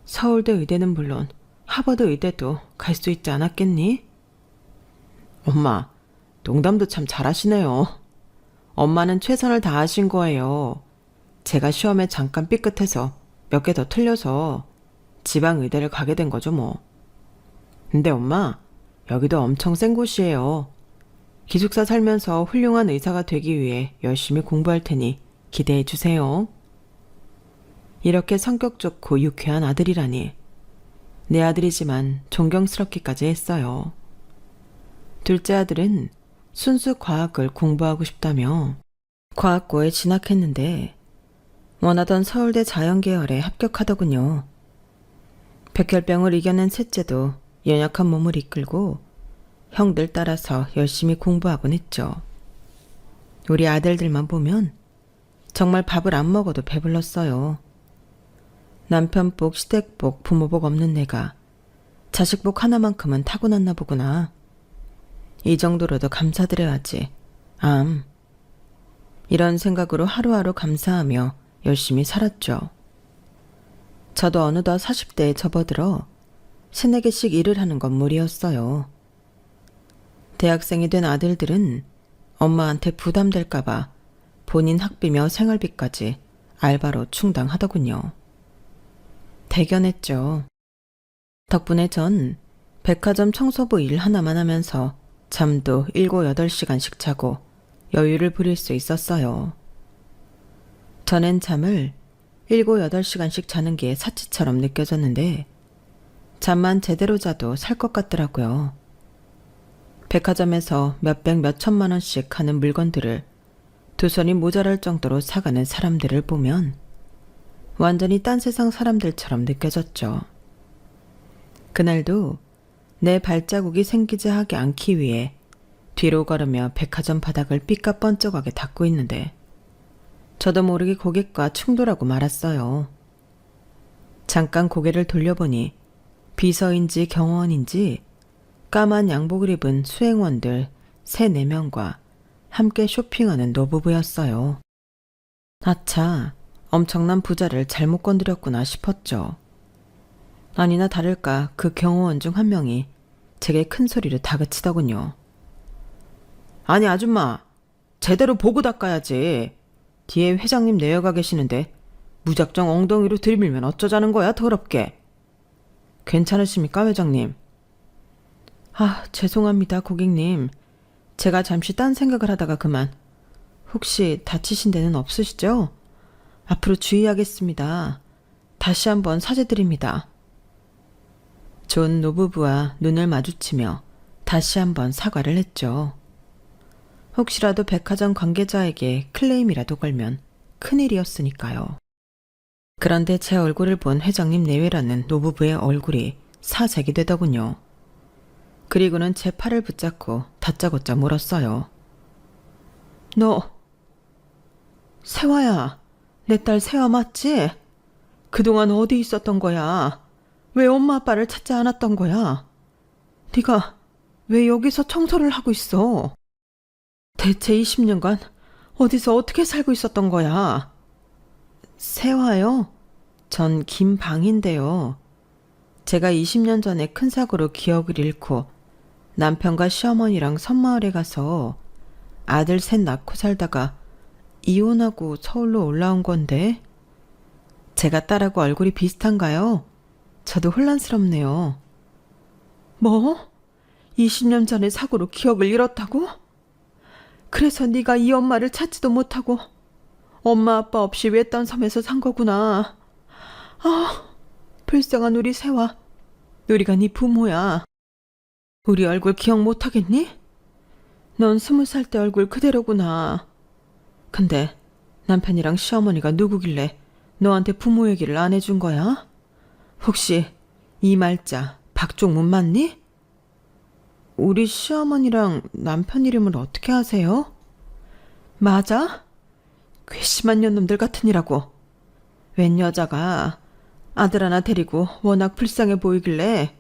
서울대 의대는 물론 하버드 의대도 갈 수 있지 않았겠니? 엄마, 농담도 참 잘하시네요. 엄마는 최선을 다하신 거예요. 제가 시험에 잠깐 삐끗해서 몇 개 더 틀려서 지방 의대를 가게 된 거죠 뭐. 근데 엄마, 여기도 엄청 센 곳이에요. 기숙사 살면서 훌륭한 의사가 되기 위해 열심히 공부할 테니 기대해 주세요. 이렇게 성격 좋고 유쾌한 아들이라니. 내 아들이지만 존경스럽기까지 했어요. 둘째 아들은 순수 과학을 공부하고 싶다며 과학고에 진학했는데 원하던 서울대 자연계열에 합격하더군요. 백혈병을 이겨낸 셋째도 연약한 몸을 이끌고 형들 따라서 열심히 공부하곤 했죠. 우리 아들들만 보면 정말 밥을 안 먹어도 배불렀어요. 남편복, 시댁복, 부모복 없는 내가 자식복 하나만큼은 타고났나 보구나. 이 정도로도 감사드려야지. 이런 생각으로 하루하루 감사하며 열심히 살았죠. 저도 어느덧 40대에 접어들어 3-4개씩 일을 하는 건 무리였어요. 대학생이 된 아들들은 엄마한테 부담될까봐 본인 학비며 생활비까지 알바로 충당하더군요. 대견했죠. 덕분에 전 백화점 청소부 일 하나만 하면서 잠도 7-8시간씩 자고 여유를 부릴 수 있었어요. 전엔 잠을 7-8시간씩 자는 게 사치처럼 느껴졌는데 잠만 제대로 자도 살 것 같더라고요. 백화점에서 몇백 몇천만 원씩 하는 물건들을 두 손이 모자랄 정도로 사가는 사람들을 보면 완전히 딴 세상 사람들처럼 느껴졌죠. 그날도 내 발자국이 생기지 하지 않기 위해 뒤로 걸으며 백화점 바닥을 삐까뻔쩍하게 닦고 있는데 저도 모르게 고객과 충돌하고 말았어요. 잠깐 고개를 돌려보니 비서인지 경호원인지 까만 양복을 입은 수행원들 3-4명과 함께 쇼핑하는 노부부였어요. 아차, 엄청난 부자를 잘못 건드렸구나 싶었죠. 아니나 다를까 그 경호원 중 한 명이 제게 큰 소리로 다그치더군요. 아니 아줌마, 제대로 보고 닦아야지. 뒤에 회장님 내려가 계시는데 무작정 엉덩이로 들이밀면 어쩌자는 거야 더럽게. 괜찮으십니까 회장님? 죄송합니다 고객님. 제가 잠시 딴 생각을 하다가 그만. 혹시 다치신 데는 없으시죠? 앞으로 주의하겠습니다. 다시 한번 사죄드립니다. 존 노부부와 눈을 마주치며 다시 한번 사과를 했죠. 혹시라도 백화점 관계자에게 클레임이라도 걸면 큰일이었으니까요. 그런데 제 얼굴을 본 회장님 내외라는 노부부의 얼굴이 사색이 되더군요. 그리고는 제 팔을 붙잡고 다짜고짜 물었어요. 너, 세화야, 내 딸 세화 맞지? 그동안 어디 있었던 거야? 왜 엄마 아빠를 찾지 않았던 거야? 네가 왜 여기서 청소를 하고 있어? 대체 20년간 어디서 어떻게 살고 있었던 거야? 세화요? 전 김방인데요. 제가 20년 전에 큰 사고로 기억을 잃고 남편과 시어머니랑 섬마을에 가서 아들 셋 낳고 살다가 이혼하고 서울로 올라온 건데 제가 딸하고 얼굴이 비슷한가요? 저도 혼란스럽네요. 뭐? 20년 전에 사고로 기억을 잃었다고? 그래서 네가 이 엄마를 찾지도 못하고 엄마 아빠 없이 외딴 섬에서 산 거구나. 불쌍한 우리 세화. 우리가 네 부모야. 우리 얼굴 기억 못하겠니? 넌 20살 때 얼굴 그대로구나. 근데 남편이랑 시어머니가 누구길래 너한테 부모 얘기를 안 해준 거야? 혹시 이 말자 박종문 맞니? 우리 시어머니랑 남편 이름을 어떻게 아세요? 맞아? 괘씸한 년놈들 같으니라고. 웬 여자가 아들 하나 데리고 워낙 불쌍해 보이길래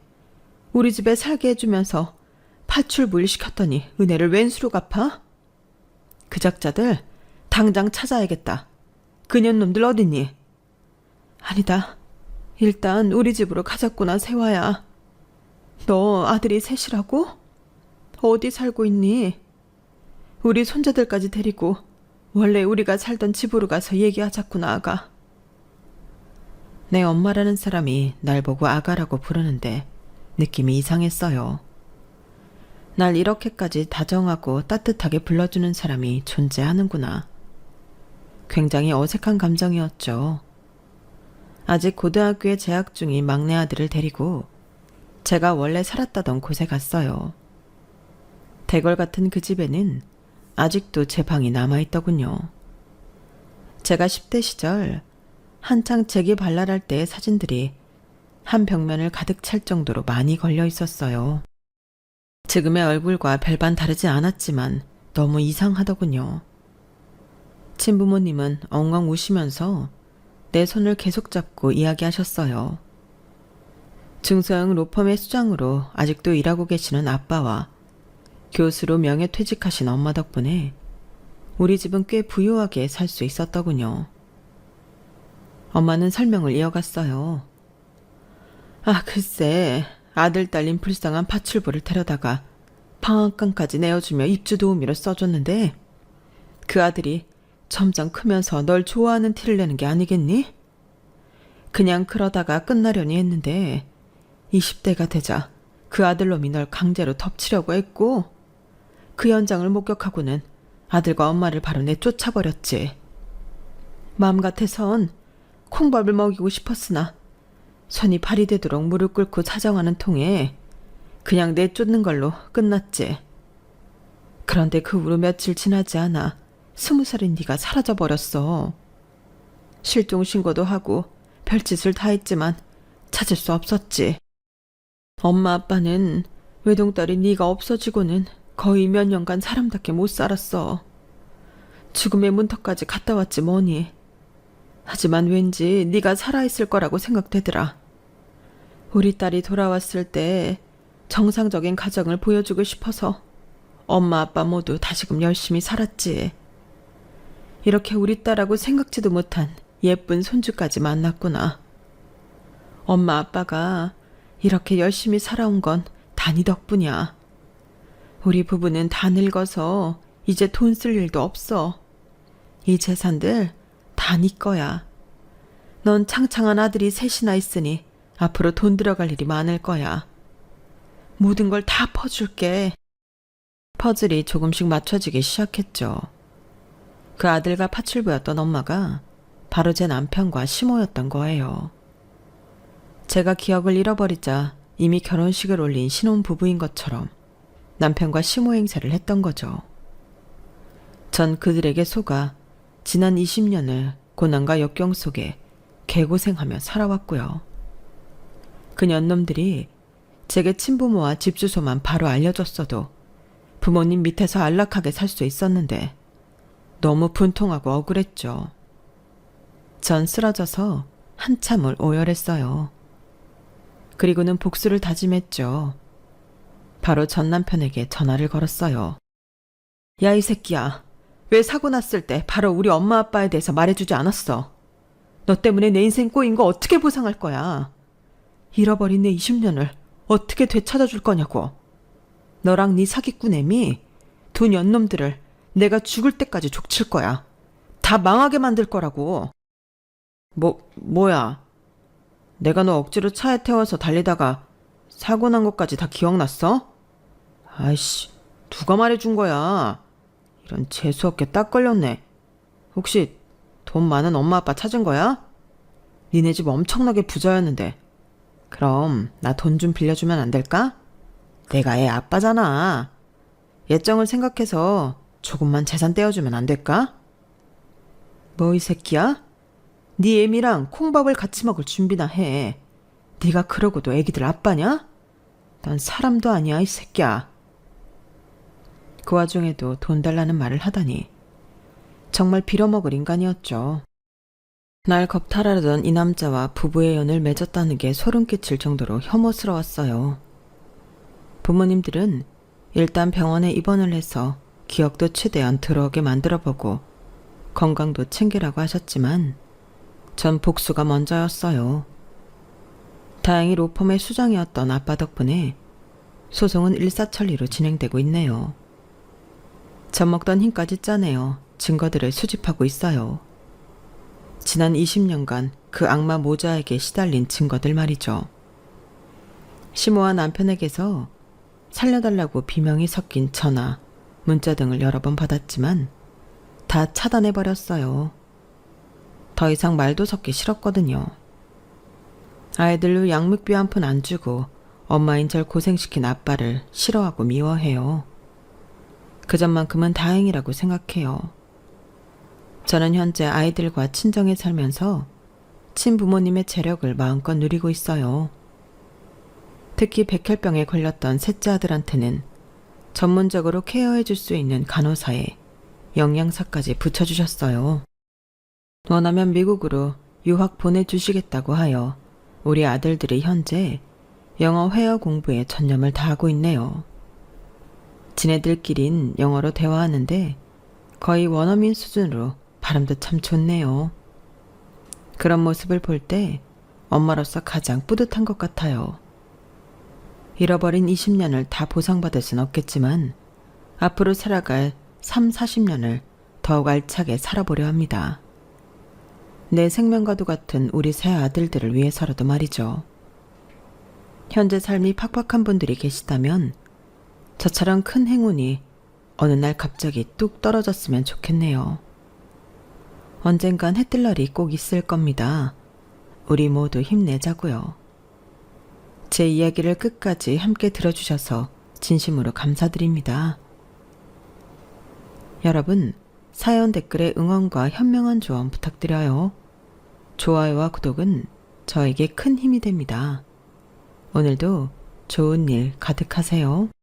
우리 집에 살게 해주면서 파출부일 시켰더니 은혜를 웬 수로 갚아? 그 작자들 당장 찾아야겠다. 그 년놈들 어딨니? 아니다. 일단 우리 집으로 가자꾸나 세화야. 너 아들이 셋이라고? 어디 살고 있니? 우리 손자들까지 데리고 원래 우리가 살던 집으로 가서 얘기하자꾸나 아가. 내 엄마라는 사람이 날 보고 아가라고 부르는데 느낌이 이상했어요. 날 이렇게까지 다정하고 따뜻하게 불러주는 사람이 존재하는구나. 굉장히 어색한 감정이었죠. 아직 고등학교에 재학 중인 막내 아들을 데리고 제가 원래 살았다던 곳에 갔어요. 대궐 같은 그 집에는 아직도 제 방이 남아있더군요. 제가 10대 시절 한창 재기 발랄할 때의 사진들이 한 벽면을 가득 찰 정도로 많이 걸려 있었어요. 지금의 얼굴과 별반 다르지 않았지만 너무 이상하더군요. 친부모님은 엉엉 우시면서 내 손을 계속 잡고 이야기하셨어요. 중소형 로펌의 수장으로 아직도 일하고 계시는 아빠와 교수로 명예퇴직하신 엄마 덕분에 우리 집은 꽤 부유하게 살 수 있었더군요. 엄마는 설명을 이어갔어요. 아, 글쎄, 아들 딸린 불쌍한 파출부를 데려다가 방앗간까지 내어주며 입주 도우미로 써줬는데 그 아들이 점점 크면서 널 좋아하는 티를 내는 게 아니겠니? 그냥 그러다가 끝나려니 했는데 20대가 되자 그 아들놈이 널 강제로 덮치려고 했고 그 현장을 목격하고는 아들과 엄마를 바로 내쫓아버렸지. 마음 같아선 콩밥을 먹이고 싶었으나 손이 발이 되도록 무릎 꿇고 사정하는 통에 그냥 내쫓는 걸로 끝났지. 그런데 그 후로 며칠 지나지 않아 20살인 네가 사라져버렸어. 실종신고도 하고 별짓을 다 했지만 찾을 수 없었지. 엄마 아빠는 외동딸이 네가 없어지고는 거의 몇 년간 사람답게 못 살았어. 죽음의 문턱까지 갔다 왔지 뭐니. 하지만 왠지 네가 살아있을 거라고 생각되더라. 우리 딸이 돌아왔을 때 정상적인 가정을 보여주고 싶어서 엄마 아빠 모두 다시금 열심히 살았지. 이렇게 우리 딸하고 생각지도 못한 예쁜 손주까지 만났구나. 엄마 아빠가 이렇게 열심히 살아온 건 다 네 덕분이야. 우리 부부는 다 늙어서 이제 돈 쓸 일도 없어. 이 재산들 다 네 거야. 넌 창창한 아들이 셋이나 있으니 앞으로 돈 들어갈 일이 많을 거야. 모든 걸 다 퍼줄게. 퍼즐이 조금씩 맞춰지기 시작했죠. 그 아들과 파출부였던 엄마가 바로 제 남편과 시모였던 거예요. 제가 기억을 잃어버리자 이미 결혼식을 올린 신혼부부인 것처럼 남편과 시모 행세를 했던 거죠. 전 그들에게 속아 지난 20년을 고난과 역경 속에 개고생하며 살아왔고요. 그 년놈들이 제게 친부모와 집 주소만 바로 알려줬어도 부모님 밑에서 안락하게 살 수 있었는데 너무 분통하고 억울했죠. 전 쓰러져서 한참을 오열했어요. 그리고는 복수를 다짐했죠. 바로 전 남편에게 전화를 걸었어요. 야, 이 새끼야. 왜 사고 났을 때 바로 우리 엄마 아빠에 대해서 말해주지 않았어? 너 때문에 내 인생 꼬인 거 어떻게 보상할 거야? 잃어버린 내 20년을 어떻게 되찾아줄 거냐고. 너랑 네 사기꾼 애미 두 년놈들을 내가 죽을 때까지 족칠 거야. 다 망하게 만들 거라고. 뭐야? 내가 너 억지로 차에 태워서 달리다가 사고 난 것까지 다 기억났어? 아이씨, 누가 말해준 거야? 이런 재수없게 딱 걸렸네. 혹시 돈 많은 엄마 아빠 찾은 거야? 니네 집 엄청나게 부자였는데. 그럼 나 돈 좀 빌려주면 안 될까? 내가 애 아빠잖아. 예정을 생각해서 조금만 재산 떼어주면 안 될까? 뭐 이 새끼야? 네 애미랑 콩밥을 같이 먹을 준비나 해. 네가 그러고도 애기들 아빠냐? 난 사람도 아니야 이 새끼야. 그 와중에도 돈 달라는 말을 하다니 정말 빌어먹을 인간이었죠. 날 겁탈하려던 이 남자와 부부의 연을 맺었다는 게 소름 끼칠 정도로 혐오스러웠어요. 부모님들은 일단 병원에 입원을 해서 기억도 최대한 들어오게 만들어보고 건강도 챙기라고 하셨지만 전 복수가 먼저였어요. 다행히 로펌의 수장이었던 아빠 덕분에 소송은 일사천리로 진행되고 있네요. 젖먹던 힘까지 짜내어 증거들을 수집하고 있어요. 지난 20년간 그 악마 모자에게 시달린 증거들 말이죠. 시모와 남편에게서 살려달라고 비명이 섞인 전화, 문자 등을 여러 번 받았지만 다 차단해버렸어요. 더 이상 말도 섞기 싫었거든요. 아이들로 양육비 한 푼 안 주고 엄마인 절 고생시킨 아빠를 싫어하고 미워해요. 그 점만큼은 다행이라고 생각해요. 저는 현재 아이들과 친정에 살면서 친부모님의 재력을 마음껏 누리고 있어요. 특히 백혈병에 걸렸던 셋째 아들한테는 전문적으로 케어해 줄 수 있는 간호사에 영양사까지 붙여주셨어요. 원하면 미국으로 유학 보내주시겠다고 하여 우리 아들들이 현재 영어 회화 공부에 전념을 다하고 있네요. 지네들끼린 영어로 대화하는데 거의 원어민 수준으로 발음도 참 좋네요. 그런 모습을 볼 때 엄마로서 가장 뿌듯한 것 같아요. 잃어버린 20년을 다 보상받을 순 없겠지만 앞으로 살아갈 3, 40년을 더욱 알차게 살아보려 합니다. 내 생명과도 같은 우리 세 아들들을 위해서라도 말이죠. 현재 삶이 팍팍한 분들이 계시다면 저처럼 큰 행운이 어느 날 갑자기 뚝 떨어졌으면 좋겠네요. 언젠간 해뜰 날이 꼭 있을 겁니다. 우리 모두 힘내자고요. 제 이야기를 끝까지 함께 들어주셔서 진심으로 감사드립니다. 여러분, 사연 댓글에 응원과 현명한 조언 부탁드려요. 좋아요와 구독은 저에게 큰 힘이 됩니다. 오늘도 좋은 일 가득하세요.